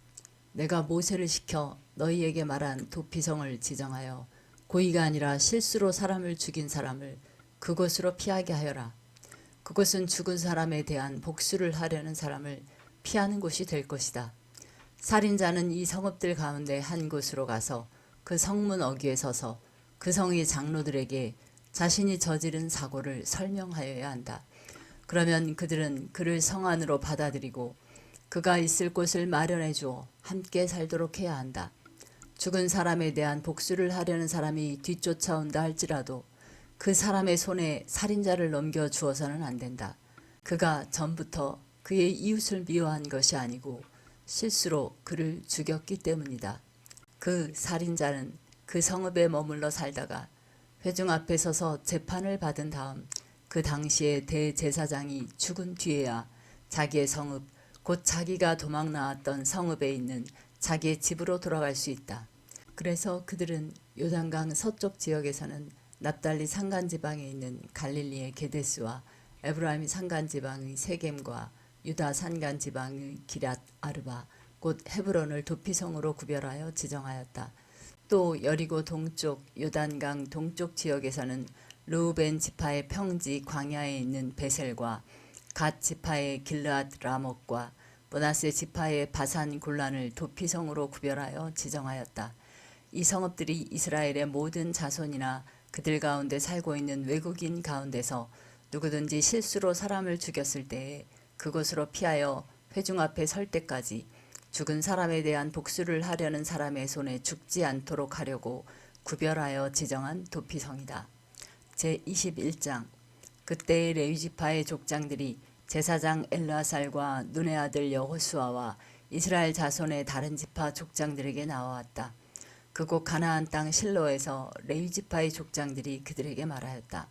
내가 모세를 시켜 너희에게 말한 도피성을 지정하여 고의가 아니라 실수로 사람을 죽인 사람을 그곳으로 피하게 하여라. 그곳은 죽은 사람에 대한 복수를 하려는 사람을 피하는 곳이 될 것이다. 살인자는 이 성읍들 가운데 한 곳으로 가서 그 성문 어귀에 서서 그 성의 장로들에게 자신이 저지른 사고를 설명하여야 한다. 그러면 그들은 그를 성 안으로 받아들이고 그가 있을 곳을 마련해 주어 함께 살도록 해야 한다. 죽은 사람에 대한 복수를 하려는 사람이 뒤쫓아온다 할지라도 그 사람의 손에 살인자를 넘겨 주어서는 안 된다. 그가 전부터 그의 이웃을 미워한 것이 아니고 실수로 그를 죽였기 때문이다. 그 살인자는 그 성읍에 머물러 살다가 회중 앞에 서서 재판을 받은 다음 그 당시에 대제사장이 죽은 뒤에야 자기의 성읍 곧 자기가 도망 나왔던 성읍에 있는 자기의 집으로 돌아갈 수 있다. 그래서 그들은 요단강 서쪽 지역에서는 납달리 산간지방에 있는 갈릴리의 게데스와 에브라임 산간지방의 세겜과 유다 산간지방의 기랏 아르바 곧 헤브론을 도피성으로 구별하여 지정하였다. 또 여리고 동쪽 요단강 동쪽 지역에서는 르우벤 지파의 평지 광야에 있는 베셀과 갓 지파의 길르앗 라목과 므낫세 지파의 바산 골란을 도피성으로 구별하여 지정하였다. 이 성읍들이 이스라엘의 모든 자손이나 그들 가운데 살고 있는 외국인 가운데서 누구든지 실수로 사람을 죽였을 때에 그곳으로 피하여 회중 앞에 설 때까지 죽은 사람에 대한 복수를 하려는 사람의 손에 죽지 않도록 하려고 구별하여 지정한 도피성이다. 제21장 그때의 레위지파의 족장들이 제사장 엘르아살과 눈의 아들 여호수아와 이스라엘 자손의 다른 지파 족장들에게 나와왔다. 그곳 가나안 땅 실로에서 레위지파의 족장들이 그들에게 말하였다.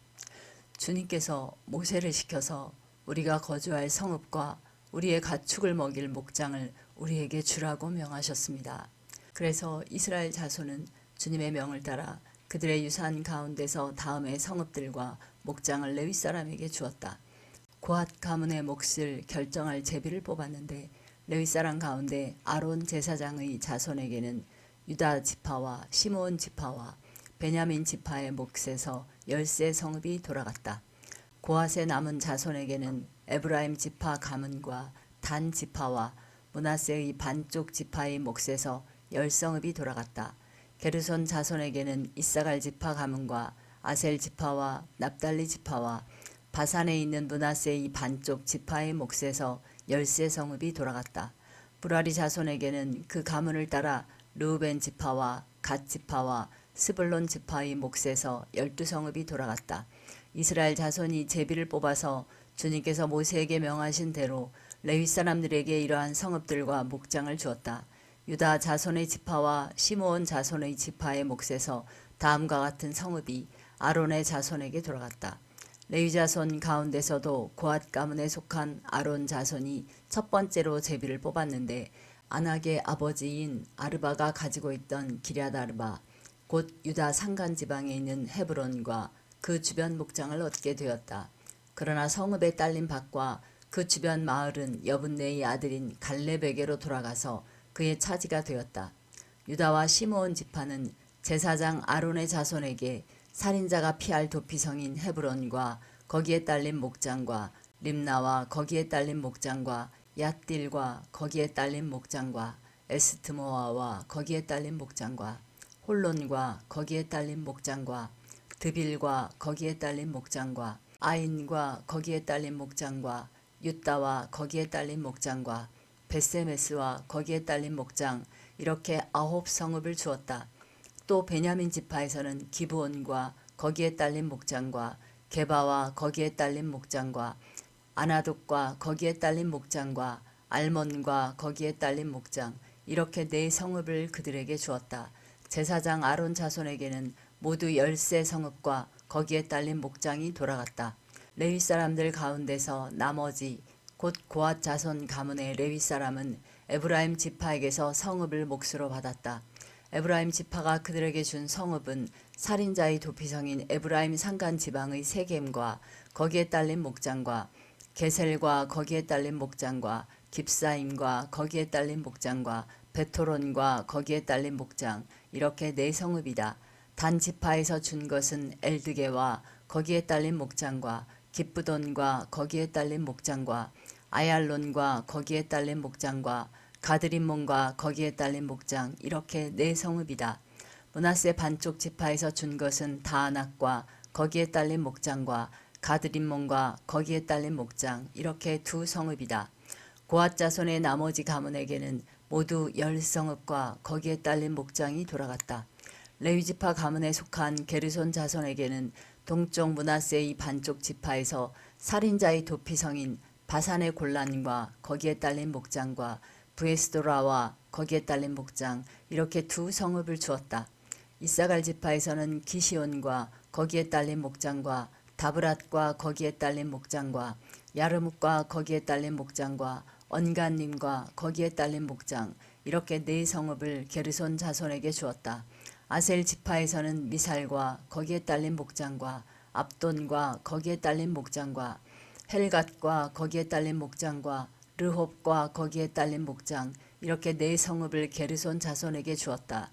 주님께서 모세를 시켜서 우리가 거주할 성읍과 우리의 가축을 먹일 목장을 우리에게 주라고 명하셨습니다. 그래서 이스라엘 자손은 주님의 명을 따라 그들의 유산 가운데서 다음의 성읍들과 목장을 레위 사람에게 주었다. 고핫 가문의 몫을 결정할 제비를 뽑았는데 레위 사람 가운데 아론 제사장의 자손에게는 유다 지파와 시므온 지파와 베냐민 지파의 몫에서 10세 성읍이 돌아갔다. 고핫의 남은 자손에게는 에브라임 지파 가문과 단 지파와 므낫세의 반쪽 지파의 몫에서 10성읍이 돌아갔다. 게르손 자손에게는 이사갈 지파 가문과 아셀 지파와 납달리 지파와 바산에 있는 므낫세의 반쪽 지파의 몫에서 10세 성읍이 돌아갔다. 무라리 자손에게는 그 가문을 따라 르우벤 지파와 갓 지파와 스불론 지파의 몫에서 12성읍이 돌아갔다. 이스라엘 자손이 제비를 뽑아서 주님께서 모세에게 명하신 대로 레위 사람들에게 이러한 성읍들과 목장을 주었다. 유다 자손의 지파와 시므온 자손의 지파의 몫에서 다음과 같은 성읍이 아론의 자손에게 돌아갔다. 레위 자손 가운데서도 고핫 가문에 속한 아론 자손이 첫 번째로 제비를 뽑았는데 아낙의 아버지인 아르바가 가지고 있던 기럇 아르바 곧 유다 산간 지방에 있는 헤브론과 그 주변 목장을 얻게 되었다. 그러나 성읍에 딸린 밭과 그 주변 마을은 여분네의 아들인 갈렙에게로 돌아가서 그의 차지가 되었다. 유다와 시므온 지파는 제사장 아론의 자손에게 살인자가 피할 도피성인 헤브론과 거기에 딸린 목장과 림나와 거기에 딸린 목장과 얏딜과 거기에 딸린 목장과 에스트모아와 거기에 딸린 목장과 홀론과 거기에 딸린 목장과 드빌과 거기에 딸린 목장과 아인과 거기에 딸린 목장과 유다와 거기에 딸린 목장과 베세메스와 거기에 딸린 목장 이렇게 9성읍을 주었다. 또 베냐민 지파에서는 기브온과 거기에 딸린 목장과 게바와 거기에 딸린 목장과 아나독과 거기에 딸린 목장과 알몬과 거기에 딸린 목장 이렇게 4성읍을 그들에게 주었다. 제사장 아론 자손에게는 모두 10세 성읍과 거기에 딸린 목장이 돌아갔다. 레위 사람들 가운데서 나머지 곧 고핫 자손 가문의 레위 사람은 에브라임 지파에게서 성읍을 몫으로 받았다. 에브라임 지파가 그들에게 준 성읍은 살인자의 도피성인 에브라임 산간 지방의 세겜과 거기에 딸린 목장과 게셀과 거기에 딸린 목장과 깁사임과 거기에 딸린 목장과 베토론과 거기에 딸린 목장 이렇게 4성읍이다. 단 지파에서 준 것은 엘드게와 거기에 딸린 목장과 기쁘돈과 거기에 딸린 목장과 아얄론과 거기에 딸린 목장과 가드림몬과 거기에 딸린 목장 이렇게 4성읍이다. 므낫세 반쪽 지파에서 준 것은 다아낙과 거기에 딸린 목장과 가드림몬과 거기에 딸린 목장 이렇게 2성읍이다. 고핫 자손의 나머지 가문에게는 모두 10성읍과 거기에 딸린 목장이 돌아갔다. 레위지파 가문에 속한 게르손 자손에게는 동쪽 므낫세의 반쪽 지파에서 살인자의 도피성인 바산의 골란과 거기에 딸린 목장과 브에스도라와 거기에 딸린 목장 이렇게 2성읍을 주었다. 이사갈 지파에서는 기시온과 거기에 딸린 목장과 다브랏과 거기에 딸린 목장과 야르묵과 거기에 딸린 목장과 언간님과 거기에 딸린 목장 이렇게 4성읍을 게르손 자손에게 주었다. 아셀 지파에서는 미살과 거기에 딸린 목장과 압돈과 거기에 딸린 목장과 헬갓과 거기에 딸린 목장과 르홉과 거기에 딸린 목장 이렇게 4성읍을 게르손 자손에게 주었다.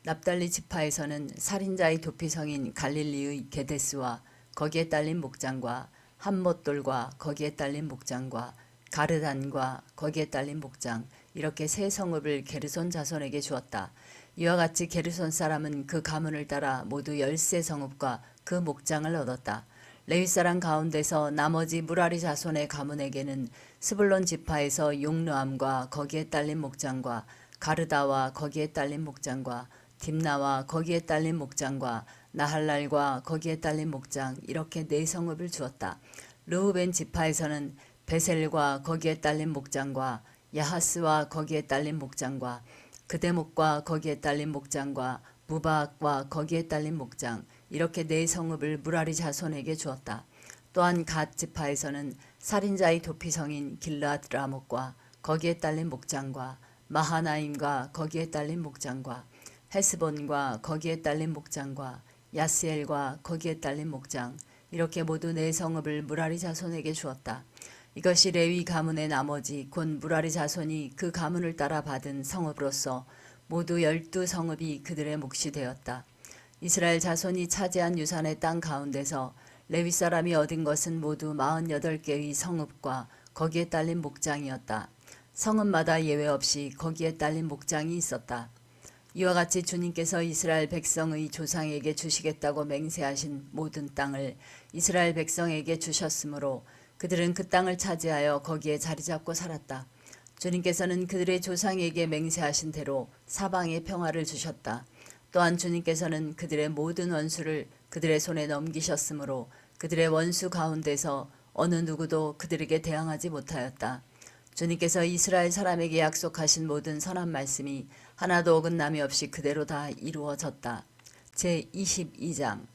납달리 지파에서는 살인자의 도피성인 갈릴리의 게데스와 거기에 딸린 목장과 함못돌과 거기에 딸린 목장과 가르단과 거기에 딸린 목장 이렇게 3성읍을 게르손 자손에게 주었다. 이와 같이 게르손 사람은 그 가문을 따라 모두 10세 성읍과 그 목장을 얻었다. 레위 사람 가운데서 나머지 무라리 자손의 가문에게는 스불론 지파에서 용르암과 거기에 딸린 목장과 가르다와 거기에 딸린 목장과 딥나와 거기에 딸린 목장과 나할랄과 거기에 딸린 목장 이렇게 4성읍을 주었다. 르우벤 지파에서는 베셀과 거기에 딸린 목장과 야하스와 거기에 딸린 목장과 그대목과 거기에 딸린 목장과 무바악과 거기에 딸린 목장 이렇게 4성읍을 무라리 자손에게 주었다. 또한 갓 지파에서는 살인자의 도피성인 길르앗 라못과 거기에 딸린 목장과 마하나임과 거기에 딸린 목장과 헤스본과 거기에 딸린 목장과 야스엘과 거기에 딸린 목장, 이렇게 모두 네 성읍을 무라리 자손에게 주었다. 이것이 레위 가문의 나머지 곧 무라리 자손이 그 가문을 따라 받은 성읍으로서 모두 12성읍이 그들의 몫이 되었다. 이스라엘 자손이 차지한 유산의 땅 가운데서 레위 사람이 얻은 것은 모두 48개의 성읍과 거기에 딸린 목장이었다. 성읍마다 예외 없이 거기에 딸린 목장이 있었다. 이와 같이 주님께서 이스라엘 백성의 조상에게 주시겠다고 맹세하신 모든 땅을 이스라엘 백성에게 주셨으므로 그들은 그 땅을 차지하여 거기에 자리 잡고 살았다. 주님께서는 그들의 조상에게 맹세하신 대로 사방에 평화를 주셨다. 또한 주님께서는 그들의 모든 원수를 그들의 손에 넘기셨으므로 그들의 원수 가운데서 어느 누구도 그들에게 대항하지 못하였다. 주님께서 이스라엘 사람에게 약속하신 모든 선한 말씀이 하나도 어긋남이 없이 그대로 다 이루어졌다. 제22장.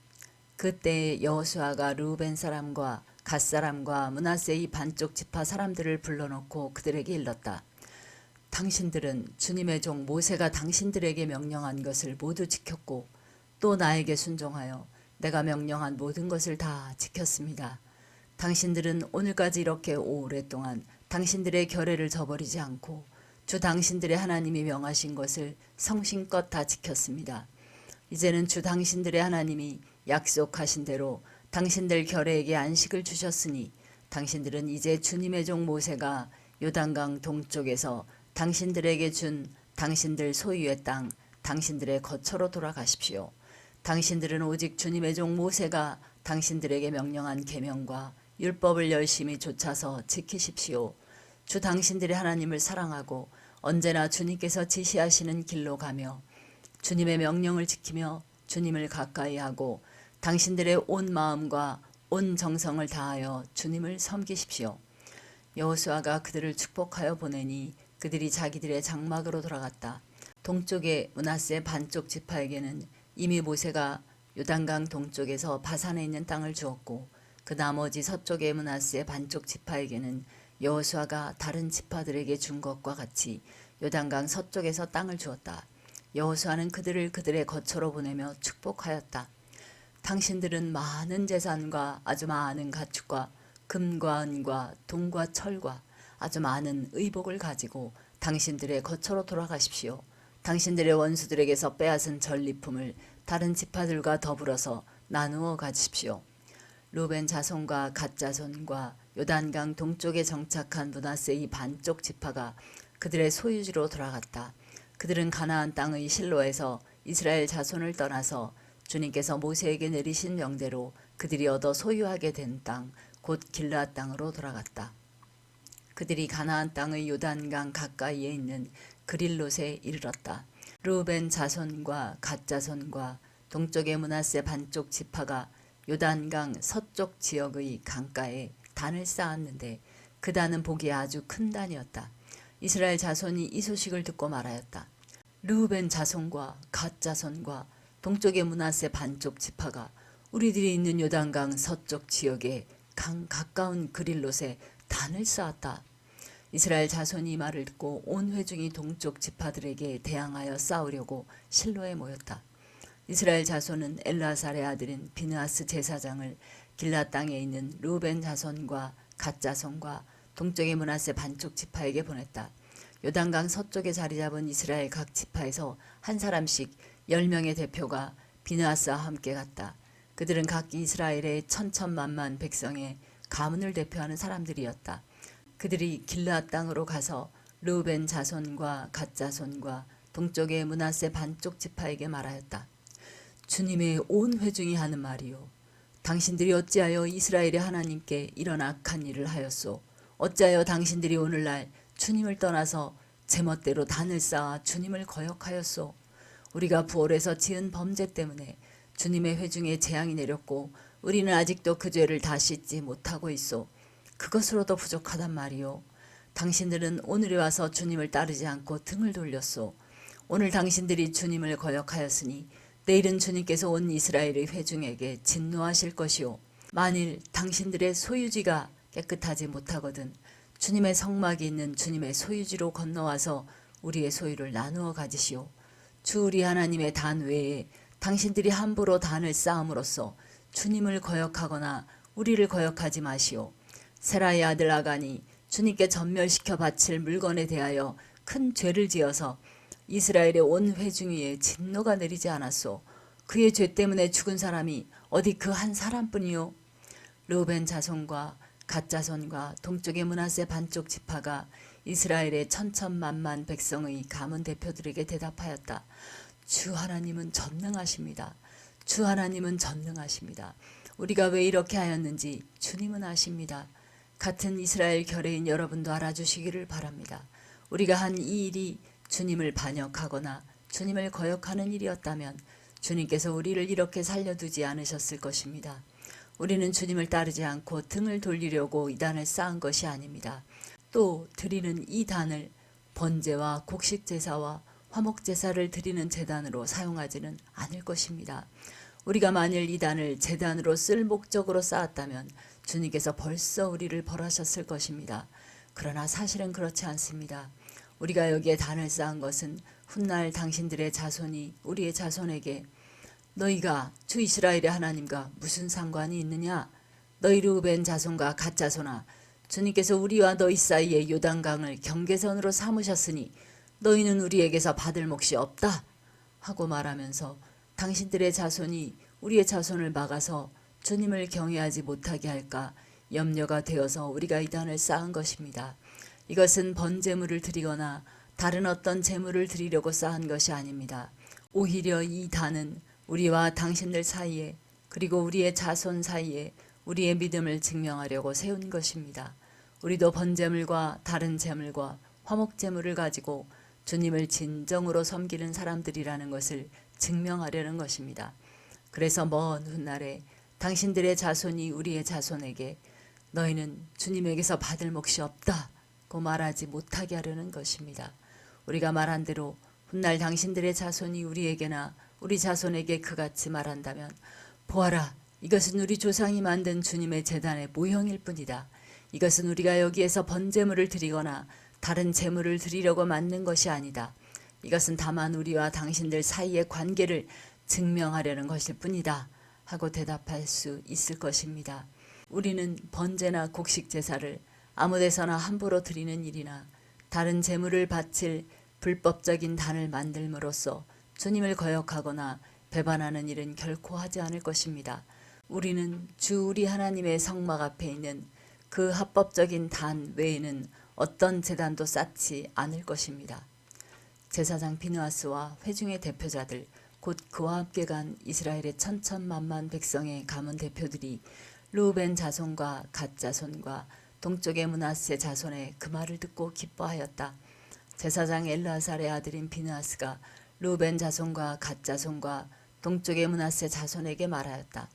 그때 여호수아가 르우벤 사람과 갓 사람과 므낫세의 반쪽 지파 사람들을 불러놓고 그들에게 일렀다. 당신들은 주님의 종 모세가 당신들에게 명령한 것을 모두 지켰고 또 나에게 순종하여 내가 명령한 모든 것을 다 지켰습니다. 당신들은 오늘까지 이렇게 오랫동안 당신들의 결례를 저버리지 않고 주 당신들의 하나님이 명하신 것을 성심껏 다 지켰습니다. 이제는 주 당신들의 하나님이 약속하신 대로 당신들 결례에게 안식을 주셨으니 당신들은 이제 주님의 종 모세가 요단강 동쪽에서 당신들에게 준 당신들 소유의 땅, 당신들의 거처로 돌아가십시오. 당신들은 오직 주님의 종 모세가 당신들에게 명령한 계명과 율법을 열심히 좇아서 지키십시오. 주 당신들의 하나님을 사랑하고 언제나 주님께서 지시하시는 길로 가며 주님의 명령을 지키며 주님을 가까이 하고 당신들의 온 마음과 온 정성을 다하여 주님을 섬기십시오. 여호수아가 그들을 축복하여 보내니 그들이 자기들의 장막으로 돌아갔다. 동쪽의 므낫세 반쪽 지파에게는 이미 모세가 요단강 동쪽에서 바산에 있는 땅을 주었고 그 나머지 서쪽의 므낫세 반쪽 지파에게는 여호수아가 다른 지파들에게 준 것과 같이 요단강 서쪽에서 땅을 주었다. 여호수아는 그들을 그들의 거처로 보내며 축복하였다. 당신들은 많은 재산과 아주 많은 가축과 금과 은과 동과 철과 아주 많은 의복을 가지고 당신들의 거처로 돌아가십시오. 당신들의 원수들에게서 빼앗은 전리품을 다른 지파들과 더불어서 나누어 가지십시오. 루벤 자손과 갓 자손과 요단강 동쪽에 정착한 므낫세의 반쪽 지파가 그들의 소유지로 돌아갔다. 그들은 가나안 땅의 실로에서 이스라엘 자손을 떠나서 주님께서 모세에게 내리신 명대로 그들이 얻어 소유하게 된 땅, 곧 길르앗 땅으로 돌아갔다. 그들이 가나안 땅의 요단강 가까이에 있는 그릴롯에 이르렀다. 르우벤 자손과 갓 자손과 동쪽의 므낫세 반쪽 지파가 요단강 서쪽 지역의 강가에 단을 쌓았는데 그 단은 보기에 아주 큰 단이었다. 이스라엘 자손이 이 소식을 듣고 말하였다. 르우벤 자손과 갓 자손과 동쪽의 므낫세 반쪽 지파가 우리들이 있는 요단강 서쪽 지역에 강 가까운 그릴롯에 단을 쌓았다. 이스라엘 자손이 이 말을 듣고 온 회중이 동쪽 지파들에게 대항하여 싸우려고 실로에 모였다. 이스라엘 자손은 엘라살의 아들인 비느하스 제사장을 길라 땅에 있는 르우벤 자손과 갓 자손과 동쪽의 므낫세 반쪽 지파에게 보냈다. 요단강 서쪽에 자리 잡은 이스라엘 각 지파에서 한 사람씩 10명의 대표가 비느하스와 함께 갔다. 그들은 각기 이스라엘의 천천만만 백성의 가문을 대표하는 사람들이었다. 그들이 길르앗 땅으로 가서 르우벤 자손과 갓 자손과 동쪽의 므낫세 반쪽 지파에게 말하였다. 주님의 온 회중이 하는 말이요. 당신들이 어찌하여 이스라엘의 하나님께 이런 악한 일을 하였소? 어찌하여 당신들이 오늘날 주님을 떠나서 제멋대로 단을 쌓아 주님을 거역하였소? 우리가 부올에서 지은 범죄 때문에 주님의 회중에 재앙이 내렸고 우리는 아직도 그 죄를 다 씻지 못하고 있소. 그것으로도 부족하단 말이요. 당신들은 오늘에 와서 주님을 따르지 않고 등을 돌렸소. 오늘 당신들이 주님을 거역하였으니 내일은 주님께서 온 이스라엘의 회중에게 진노하실 것이요. 만일 당신들의 소유지가 깨끗하지 못하거든 주님의 성막이 있는 주님의 소유지로 건너와서 우리의 소유를 나누어 가지시오. 주 우리 하나님의 단 외에 당신들이 함부로 단을 쌓음으로써 주님을 거역하거나 우리를 거역하지 마시오. 세라의 아들 아간이 주님께 전멸시켜 바칠 물건에 대하여 큰 죄를 지어서 이스라엘의 온 회중 위에 진노가 내리지 않았소. 그의 죄 때문에 죽은 사람이 어디 그 한 사람뿐이요. 르우벤 자손과 갓 자손과 동쪽의 므낫세 반쪽 지파가 이스라엘의 천천만만 백성의 가문 대표들에게 대답하였다. 주 하나님은 전능하십니다. 주 하나님은 전능하십니다. 우리가 왜 이렇게 하였는지 주님은 아십니다. 같은 이스라엘 결의인 여러분도 알아주시기를 바랍니다. 우리가 한 이 일이 주님을 반역하거나 주님을 거역하는 일이었다면 주님께서 우리를 이렇게 살려두지 않으셨을 것입니다. 우리는 주님을 따르지 않고 등을 돌리려고 이 단을 쌓은 것이 아닙니다. 또 드리는 이 단을 번제와 곡식제사와 화목제사를 드리는 제단으로 사용하지는 않을 것입니다. 우리가 만일 이 단을 제단으로 쓸 목적으로 쌓았다면 주님께서 벌써 우리를 벌하셨을 것입니다. 그러나 사실은 그렇지 않습니다. 우리가 여기에 단을 쌓은 것은 훗날 당신들의 자손이 우리의 자손에게 너희가 주 이스라엘의 하나님과 무슨 상관이 있느냐? 너희 르우벤 자손과 갓 자손아, 주님께서 우리와 너희 사이에 요단강을 경계선으로 삼으셨으니 너희는 우리에게서 받을 몫이 없다 하고 말하면서 당신들의 자손이 우리의 자손을 막아서 주님을 경외하지 못하게 할까 염려가 되어서 우리가 이 단을 쌓은 것입니다. 이것은 번제물을 드리거나 다른 어떤 제물을 드리려고 쌓은 것이 아닙니다. 오히려 이 단은 우리와 당신들 사이에 그리고 우리의 자손 사이에 우리의 믿음을 증명하려고 세운 것입니다. 우리도 번제물과 다른 제물과 화목제물을 가지고 주님을 진정으로 섬기는 사람들이라는 것을 증명하려는 것입니다. 그래서 먼 훗날에 당신들의 자손이 우리의 자손에게 너희는 주님에게서 받을 몫이 없다고 말하지 못하게 하려는 것입니다. 우리가 말한 대로 훗날 당신들의 자손이 우리에게나 우리 자손에게 그같이 말한다면 보아라, 이것은 우리 조상이 만든 주님의 제단의 모형일 뿐이다. 이것은 우리가 여기에서 번제물을 드리거나 다른 제물을 드리려고 만든 것이 아니다. 이것은 다만 우리와 당신들 사이의 관계를 증명하려는 것일 뿐이다 하고 대답할 수 있을 것입니다. 우리는 번제나 곡식 제사를 아무데서나 함부로 드리는 일이나 다른 제물을 바칠 불법적인 단을 만들므로써 주님을 거역하거나 배반하는 일은 결코 하지 않을 것입니다. 우리는 주 우리 하나님의 성막 앞에 있는 그 합법적인 단 외에는 어떤 제단도 쌓지 않을 것입니다. 제사장 비느하스와 회중의 대표자들 곧 그와 함께 간 이스라엘의 천천만만 백성의 가문 대표들이 르우벤 자손과 갓 자손과 동쪽의 므낫세 자손의 그 말을 듣고 기뻐하였다. 제사장 엘르아살의 아들인 비느하스가 르우벤 자손과 갓 자손과 동쪽의 므낫세 자손에게 말하였다.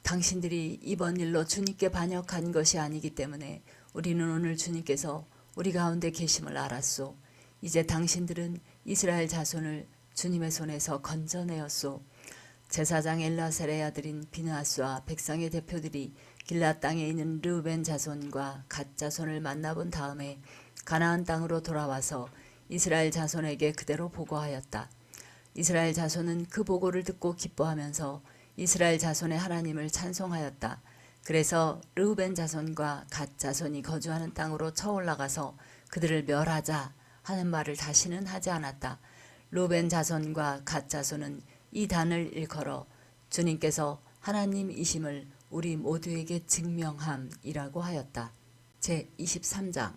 당신들이 이번 일로 주님께 반역한 것이 아니기 때문에 우리는 오늘 주님께서 우리 가운데 계심을 알았소. 이제 당신들은 이스라엘 자손을 주님의 손에서 건져내었소. 제사장 엘르아살의 아들인 비느하스와 백성의 대표들이 길앗 땅에 있는 르우벤 자손과 갓 자손을 만나본 다음에 가나안 땅으로 돌아와서 이스라엘 자손에게 그대로 보고하였다. 이스라엘 자손은 그 보고를 듣고 기뻐하면서 이스라엘 자손의 하나님을 찬송하였다. 그래서 르우벤 자손과 갓 자손이 거주하는 땅으로 쳐올라가서 그들을 멸하자 하는 말을 다시는 하지 않았다. 르우벤 자손과 갓 자손은 이 단을 일컬어 주님께서 하나님이심을 우리 모두에게 증명함이라고 하였다. 제23장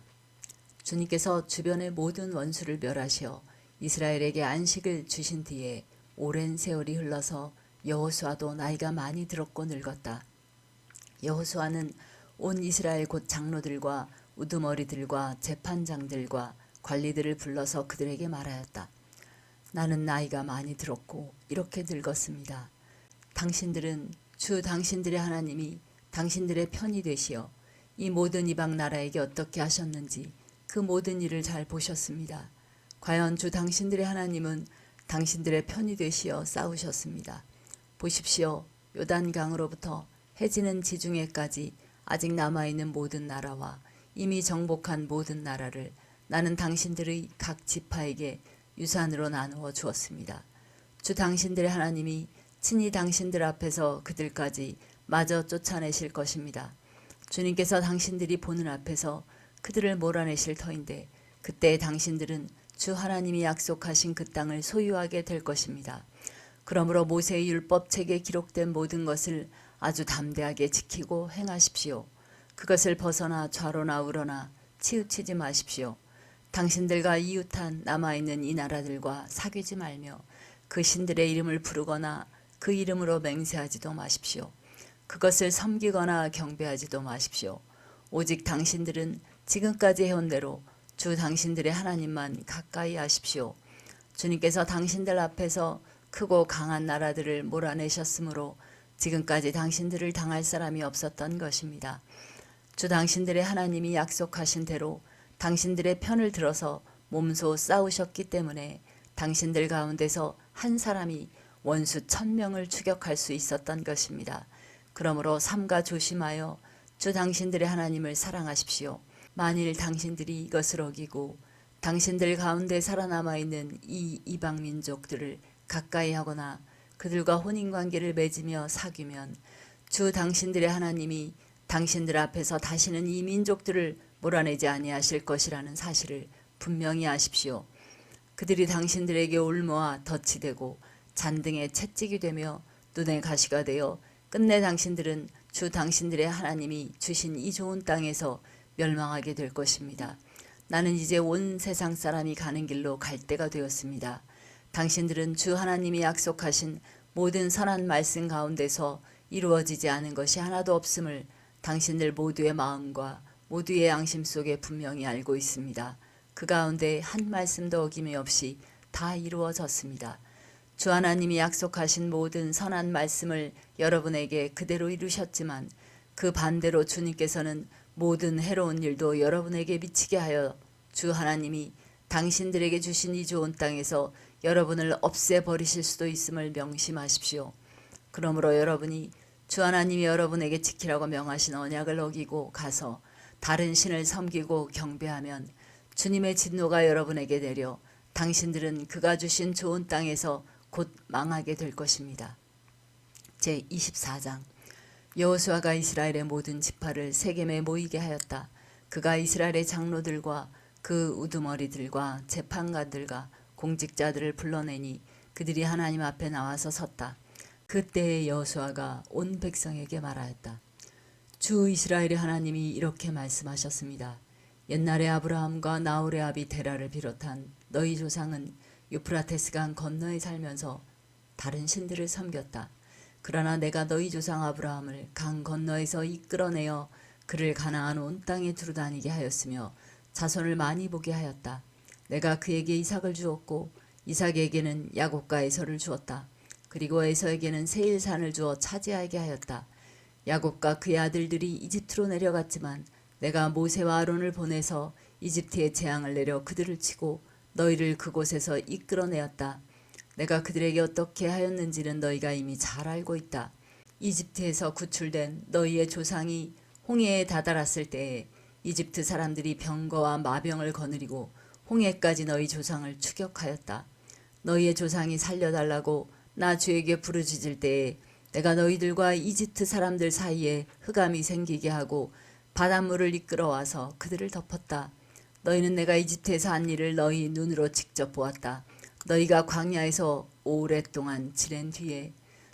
주님께서 주변의 모든 원수를 멸하시어 이스라엘에게 안식을 주신 뒤에 오랜 세월이 흘러서 여호수아도 나이가 많이 들었고 늙었다. 여호수아는 온 이스라엘 곧 장로들과 우두머리들과 재판장들과 관리들을 불러서 그들에게 말하였다. 나는 나이가 많이 들었고 이렇게 늙었습니다. 당신들은 주 당신들의 하나님이 당신들의 편이 되시어 이 모든 이방 나라에게 어떻게 하셨는지 그 모든 일을 잘 보셨습니다. 과연 주 당신들의 하나님은 당신들의 편이 되시어 싸우셨습니다. 보십시오. 요단강으로부터 해지는 지중해까지 아직 남아있는 모든 나라와 이미 정복한 모든 나라를 나는 당신들의 각 지파에게 유산으로 나누어 주었습니다. 주 당신들의 하나님이 친히 당신들 앞에서 그들까지 마저 쫓아내실 것입니다. 주님께서 당신들이 보는 앞에서 그들을 몰아내실 터인데 그때 당신들은 주 하나님이 약속하신 그 땅을 소유하게 될 것입니다. 그러므로 모세의 율법책에 기록된 모든 것을 아주 담대하게 지키고 행하십시오. 그것을 벗어나 좌로나 우로나 치우치지 마십시오. 당신들과 이웃한 남아있는 이 나라들과 사귀지 말며 그 신들의 이름을 부르거나 그 이름으로 맹세하지도 마십시오. 그것을 섬기거나 경배하지도 마십시오. 오직 당신들은 지금까지 해온 대로 주 당신들의 하나님만 가까이 하십시오. 주님께서 당신들 앞에서 크고 강한 나라들을 몰아내셨으므로 지금까지 당신들을 당할 사람이 없었던 것입니다. 주 당신들의 하나님이 약속하신 대로 당신들의 편을 들어서 몸소 싸우셨기 때문에 당신들 가운데서 한 사람이 원수 1000명을 추격할 수 있었던 것입니다. 그러므로 삼가 조심하여 주 당신들의 하나님을 사랑하십시오. 만일 당신들이 이것을 어기고 당신들 가운데 살아남아 있는 이 이방 민족들을 가까이 하거나 그들과 혼인관계를 맺으며 사귀면 주 당신들의 하나님이 당신들 앞에서 다시는 이 민족들을 몰아내지 아니하실 것이라는 사실을 분명히 아십시오. 그들이 당신들에게 올무와 덫이 되고 잔등에 채찍이 되며 눈에 가시가 되어 끝내 당신들은 주 당신들의 하나님이 주신 이 좋은 땅에서 멸망하게 될 것입니다. 나는 이제 온 세상 사람이 가는 길로 갈 때가 되었습니다. 당신들은 주 하나님이 약속하신 모든 선한 말씀 가운데서 이루어지지 않은 것이 하나도 없음을 당신들 모두의 마음과 모두의 양심 속에 분명히 알고 있습니다. 그 가운데 한 말씀도 어김이 없이 다 이루어졌습니다. 주 하나님이 약속하신 모든 선한 말씀을 여러분에게 그대로 이루셨지만 그 반대로 주님께서는 모든 해로운 일도 여러분에게 미치게 하여 주 하나님이 당신들에게 주신 이 좋은 땅에서 여러분을 없애버리실 수도 있음을 명심하십시오. 그러므로 여러분이 주 하나님이 여러분에게 지키라고 명하신 언약을 어기고 가서 다른 신을 섬기고 경배하면 주님의 진노가 여러분에게 내려 당신들은 그가 주신 좋은 땅에서 곧 망하게 될 것입니다. 제24장 여호수아가 이스라엘의 모든 지파를 세겜에 모이게 하였다. 그가 이스라엘의 장로들과 그 우두머리들과 재판관들과 공직자들을 불러내니 그들이 하나님 앞에 나와서 섰다. 그때에 여호수아가 온 백성에게 말하였다. 주 이스라엘의 하나님이 이렇게 말씀하셨습니다. 옛날에 아브라함과 나홀의 아비 데라를 비롯한 너희 조상은 유프라테스강 건너에 살면서 다른 신들을 섬겼다. 그러나 내가 너희 조상 아브라함을 강 건너에서 이끌어내어 그를 가나안 온 땅에 두루다니게 하였으며 자손을 많이 보게 하였다. 내가 그에게 이삭을 주었고 이삭에게는 야곱과 에서를 주었다. 그리고 에서에게는 세일산을 주어 차지하게 하였다. 야곱과 그의 아들들이 이집트로 내려갔지만 내가 모세와 아론을 보내서 이집트에 재앙을 내려 그들을 치고 너희를 그곳에서 이끌어내었다. 내가 그들에게 어떻게 하였는지는 너희가 이미 잘 알고 있다. 이집트에서 구출된 너희의 조상이 홍해에 다다랐을 때에 이집트 사람들이 병거와 마병을 거느리고 홍해까지 너희 조상을 추격하였다. 너희의 조상이 살려달라고 나 주에게 부르짖을 때에 내가 너희들과 이집트 사람들 사이에 흑암이 생기게 하고 바닷물을 이끌어와서 그들을 덮었다. 너희는 내가 이집트에서 한 일을 너희 눈으로 직접 보았다. 너희가 광야에서 오랫동안 지낸 뒤에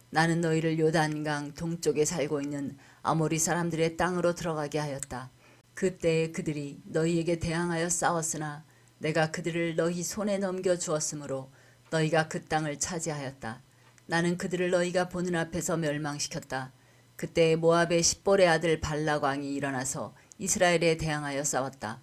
나는 너희를 요단강 동쪽에 살고 있는 아모리 사람들의 땅으로 들어가게 하였다. 그때에 그들이 너희에게 대항하여 싸웠으나 내가 그들을 너희 손에 넘겨 주었으므로 너희가 그 땅을 차지하였다. 나는 그들을 너희가 보는 앞에서 멸망시켰다. 그때 모압의 십볼의 아들 발락 왕이 일어나서 이스라엘에 대항하여 싸웠다.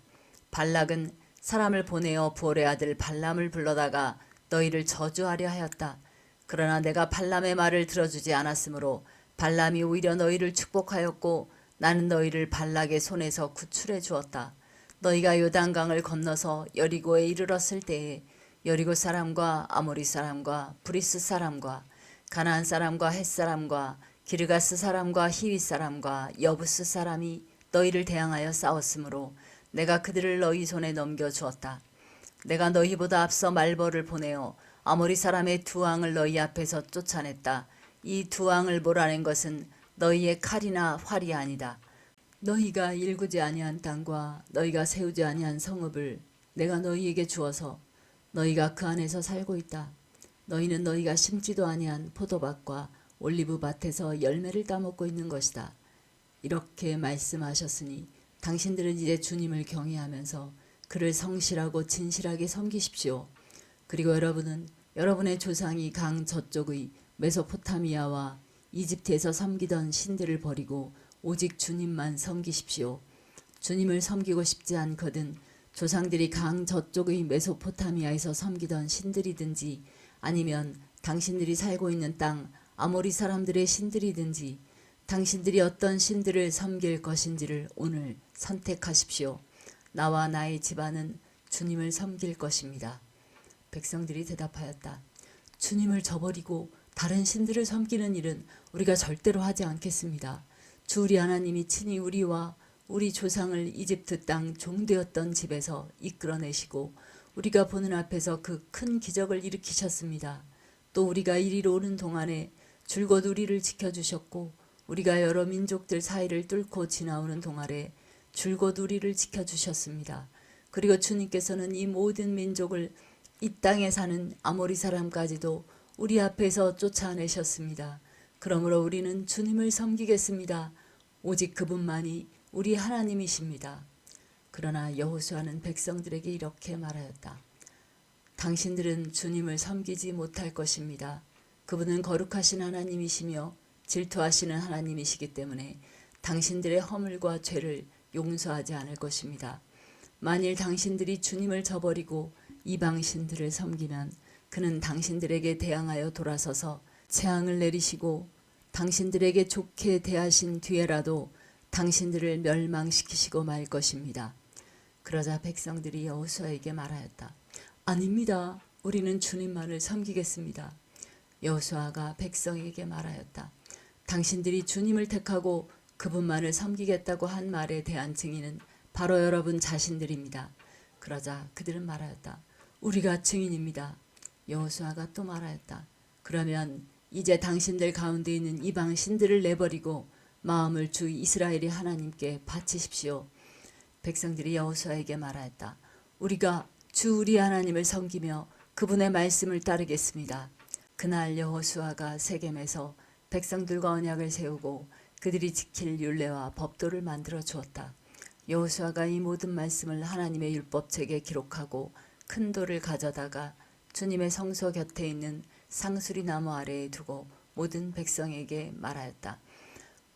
발락은 사람을 보내어 부올의 아들 발람을 불러다가 너희를 저주하려 하였다. 그러나 내가 발람의 말을 들어주지 않았으므로 발람이 오히려 너희를 축복하였고 나는 너희를 발락의 손에서 구출해 주었다. 너희가 요단강을 건너서 여리고에 이르렀을 때에 여리고 사람과 아모리 사람과 브리스 사람과 가나안 사람과 헷 사람과 기르가스 사람과 히윗 사람과 여부스 사람이 너희를 대항하여 싸웠으므로 내가 그들을 너희 손에 넘겨 주었다. 내가 너희보다 앞서 말벌을 보내어 아모리 사람의 두 왕을 너희 앞에서 쫓아냈다. 이 두 왕을 몰아낸 것은 너희의 칼이나 활이 아니다. 너희가 일구지 아니한 땅과 너희가 세우지 아니한 성읍을 내가 너희에게 주어서 너희가 그 안에서 살고 있다. 너희는 너희가 심지도 아니한 포도밭과 올리브밭에서 열매를 따먹고 있는 것이다. 이렇게 말씀하셨으니 당신들은 이제 주님을 경외하면서 그를 성실하고 진실하게 섬기십시오. 그리고 여러분은 여러분의 조상이 강 저쪽의 메소포타미아와 이집트에서 섬기던 신들을 버리고 오직 주님만 섬기십시오. 주님을 섬기고 싶지 않거든 조상들이 강 저쪽의 메소포타미아에서 섬기던 신들이든지 아니면 당신들이 살고 있는 땅 아모리 사람들의 신들이든지 당신들이 어떤 신들을 섬길 것인지를 오늘 선택하십시오. 나와 나의 집안은 주님을 섬길 것입니다. 백성들이 대답하였다. 주님을 저버리고 다른 신들을 섬기는 일은 우리가 절대로 하지 않겠습니다. 주 우리 하나님이 친히 우리와 우리 조상을 이집트 땅 종되었던 집에서 이끌어내시고 우리가 보는 앞에서 그 큰 기적을 일으키셨습니다. 또 우리가 이리로 오는 동안에 줄곧 우리를 지켜주셨고 우리가 여러 민족들 사이를 뚫고 지나오는 동안에 줄곧 우리를 지켜주셨습니다. 그리고 주님께서는 이 모든 민족을 이 땅에 사는 아모리 사람까지도 우리 앞에서 쫓아내셨습니다. 그러므로 우리는 주님을 섬기겠습니다. 오직 그분만이 우리 하나님이십니다. 그러나 여호수아는 백성들에게 이렇게 말하였다. 당신들은 주님을 섬기지 못할 것입니다. 그분은 거룩하신 하나님이시며 질투하시는 하나님이시기 때문에 당신들의 허물과 죄를 용서하지 않을 것입니다. 만일 당신들이 주님을 저버리고 이방 신들을 섬기면 그는 당신들에게 대항하여 돌아서서 재앙을 내리시고 당신들에게 좋게 대하신 뒤에라도 당신들을 멸망시키시고 말 것입니다. 그러자 백성들이 여호수아에게 말하였다. 아닙니다. 우리는 주님만을 섬기겠습니다. 여호수아가 백성에게 말하였다. 당신들이 주님을 택하고 그분만을 섬기겠다고 한 말에 대한 증인은 바로 여러분 자신들입니다. 그러자 그들은 말하였다. 우리가 증인입니다. 여호수아가 또 말하였다. 그러면 이제 당신들 가운데 있는 이방 신들을 내버리고 마음을 주 이스라엘의 하나님께 바치십시오. 백성들이 여호수아에게 말하였다. 우리가 주 우리 하나님을 섬기며 그분의 말씀을 따르겠습니다. 그날 여호수아가 세겜에서 백성들과 언약을 세우고 그들이 지킬 율례와 법도를 만들어 주었다. 여호수아가 이 모든 말씀을 하나님의 율법책에 기록하고 큰 돌을 가져다가 주님의 성소 곁에 있는 상수리 나무 아래에 두고 모든 백성에게 말하였다.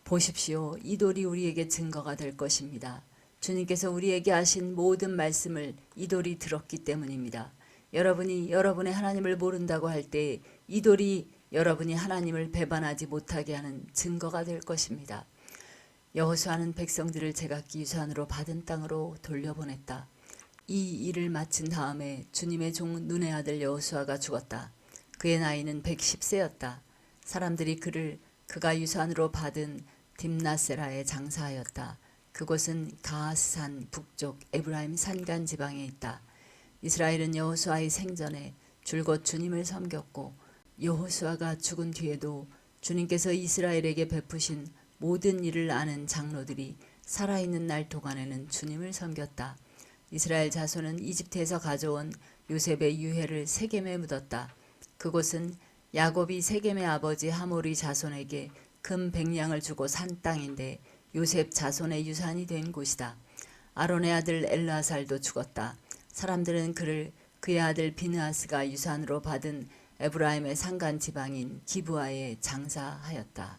보십시오. 이 돌이 우리에게 증거가 될 것입니다. 주님께서 우리에게 하신 모든 말씀을 이 돌이 들었기 때문입니다. 여러분이 여러분의 하나님을 모른다고 할 때 이 돌이 여러분이 하나님을 배반하지 못하게 하는 증거가 될 것입니다. 여호수아는 백성들을 제각기 유산으로 받은 땅으로 돌려보냈다. 이 일을 마친 다음에 주님의 종 눈의 아들 여호수아가 죽었다. 그의 나이는 110세였다. 사람들이 그를 그가 유산으로 받은 딥나세라에 장사하였다. 그곳은 가하스산 북쪽 에브라임 산간 지방에 있다. 이스라엘은 여호수아의 생전에 줄곧 주님을 섬겼고 여호수아가 죽은 뒤에도 주님께서 이스라엘에게 베푸신 모든 일을 아는 장로들이 살아있는 날 동안에는 주님을 섬겼다. 이스라엘 자손은 이집트에서 가져온 요셉의 유해를 세겜에 묻었다. 그곳은 야곱이 세겜의 아버지 하모리 자손에게 금 100냥을 주고 산 땅인데 요셉 자손의 유산이 된 곳이다. 아론의 아들 엘르아살도 죽었다. 사람들은 그를 그의 아들 비느하스가 유산으로 받은 에브라임의 산간 지방인 기브아에 장사하였다.